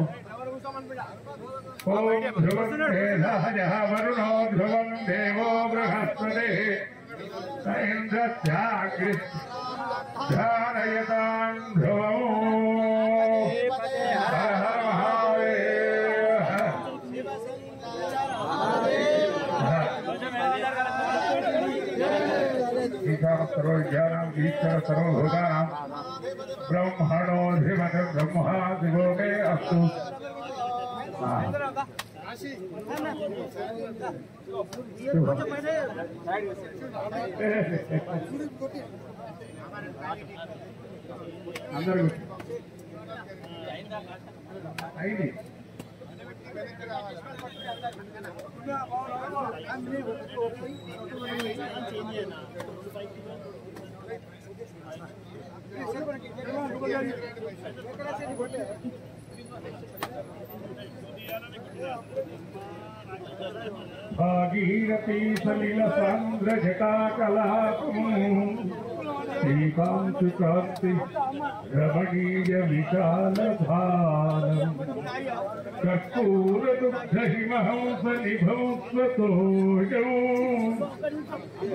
ఓం ధ్రువం వేదాయ వరుణో ధ్రువం దేవో బృహస్పతిః ఇంద్రస్యాగ్ని ధారయతాం ధ్రువం. హర హర మహాదేవ. ఈశానస్తరో విద్యానాం ఈశ్వర సర్వభూతానాం బ్రహ్మణోధిపతి బ్రహ్మా దివో మే అస్తు. అందరూ అయింది. భాగీరథీ సలిల సాంద్ర జటాకలాపం శ్రీకాంతుకాంతి రమణీయ విశాల భానం కర్పూర దుగ్ధ హిమహంస నిభం స్వతోజం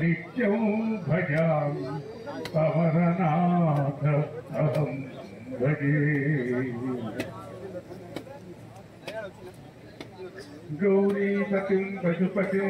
నిత్యం భజామి అమరనాథ అహం భజే. గౌరీపతిం పశుపతిం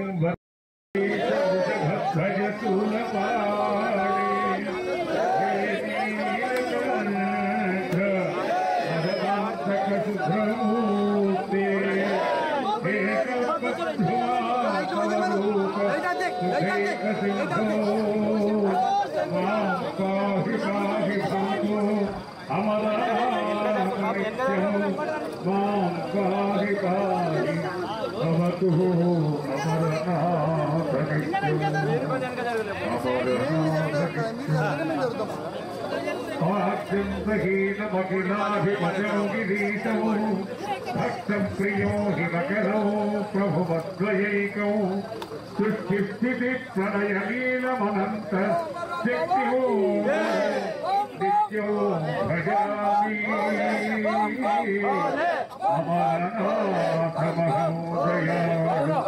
భవతు అమరనాథ భక్తం ప్రియో హిమకరో ప్రభువద్వయైకౌ సృష్టిస్థితి ప్రళయలీలమనంత శక్తిో నిత్యో భజామి అమరనాథ మహోదయాలు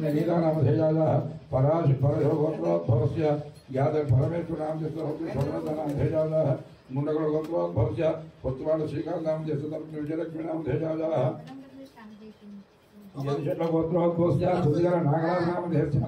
नीलानामधेयाः परशोगोत्रोद्भवस्य यादव परमेश्वरनामधेयाः मुण्डगोत्रोद्भवस्य पुत्रवालश्रीकान्तनामधेयः गोत्रोद्भवस्य सुधिकर नागराजनामधेयस्य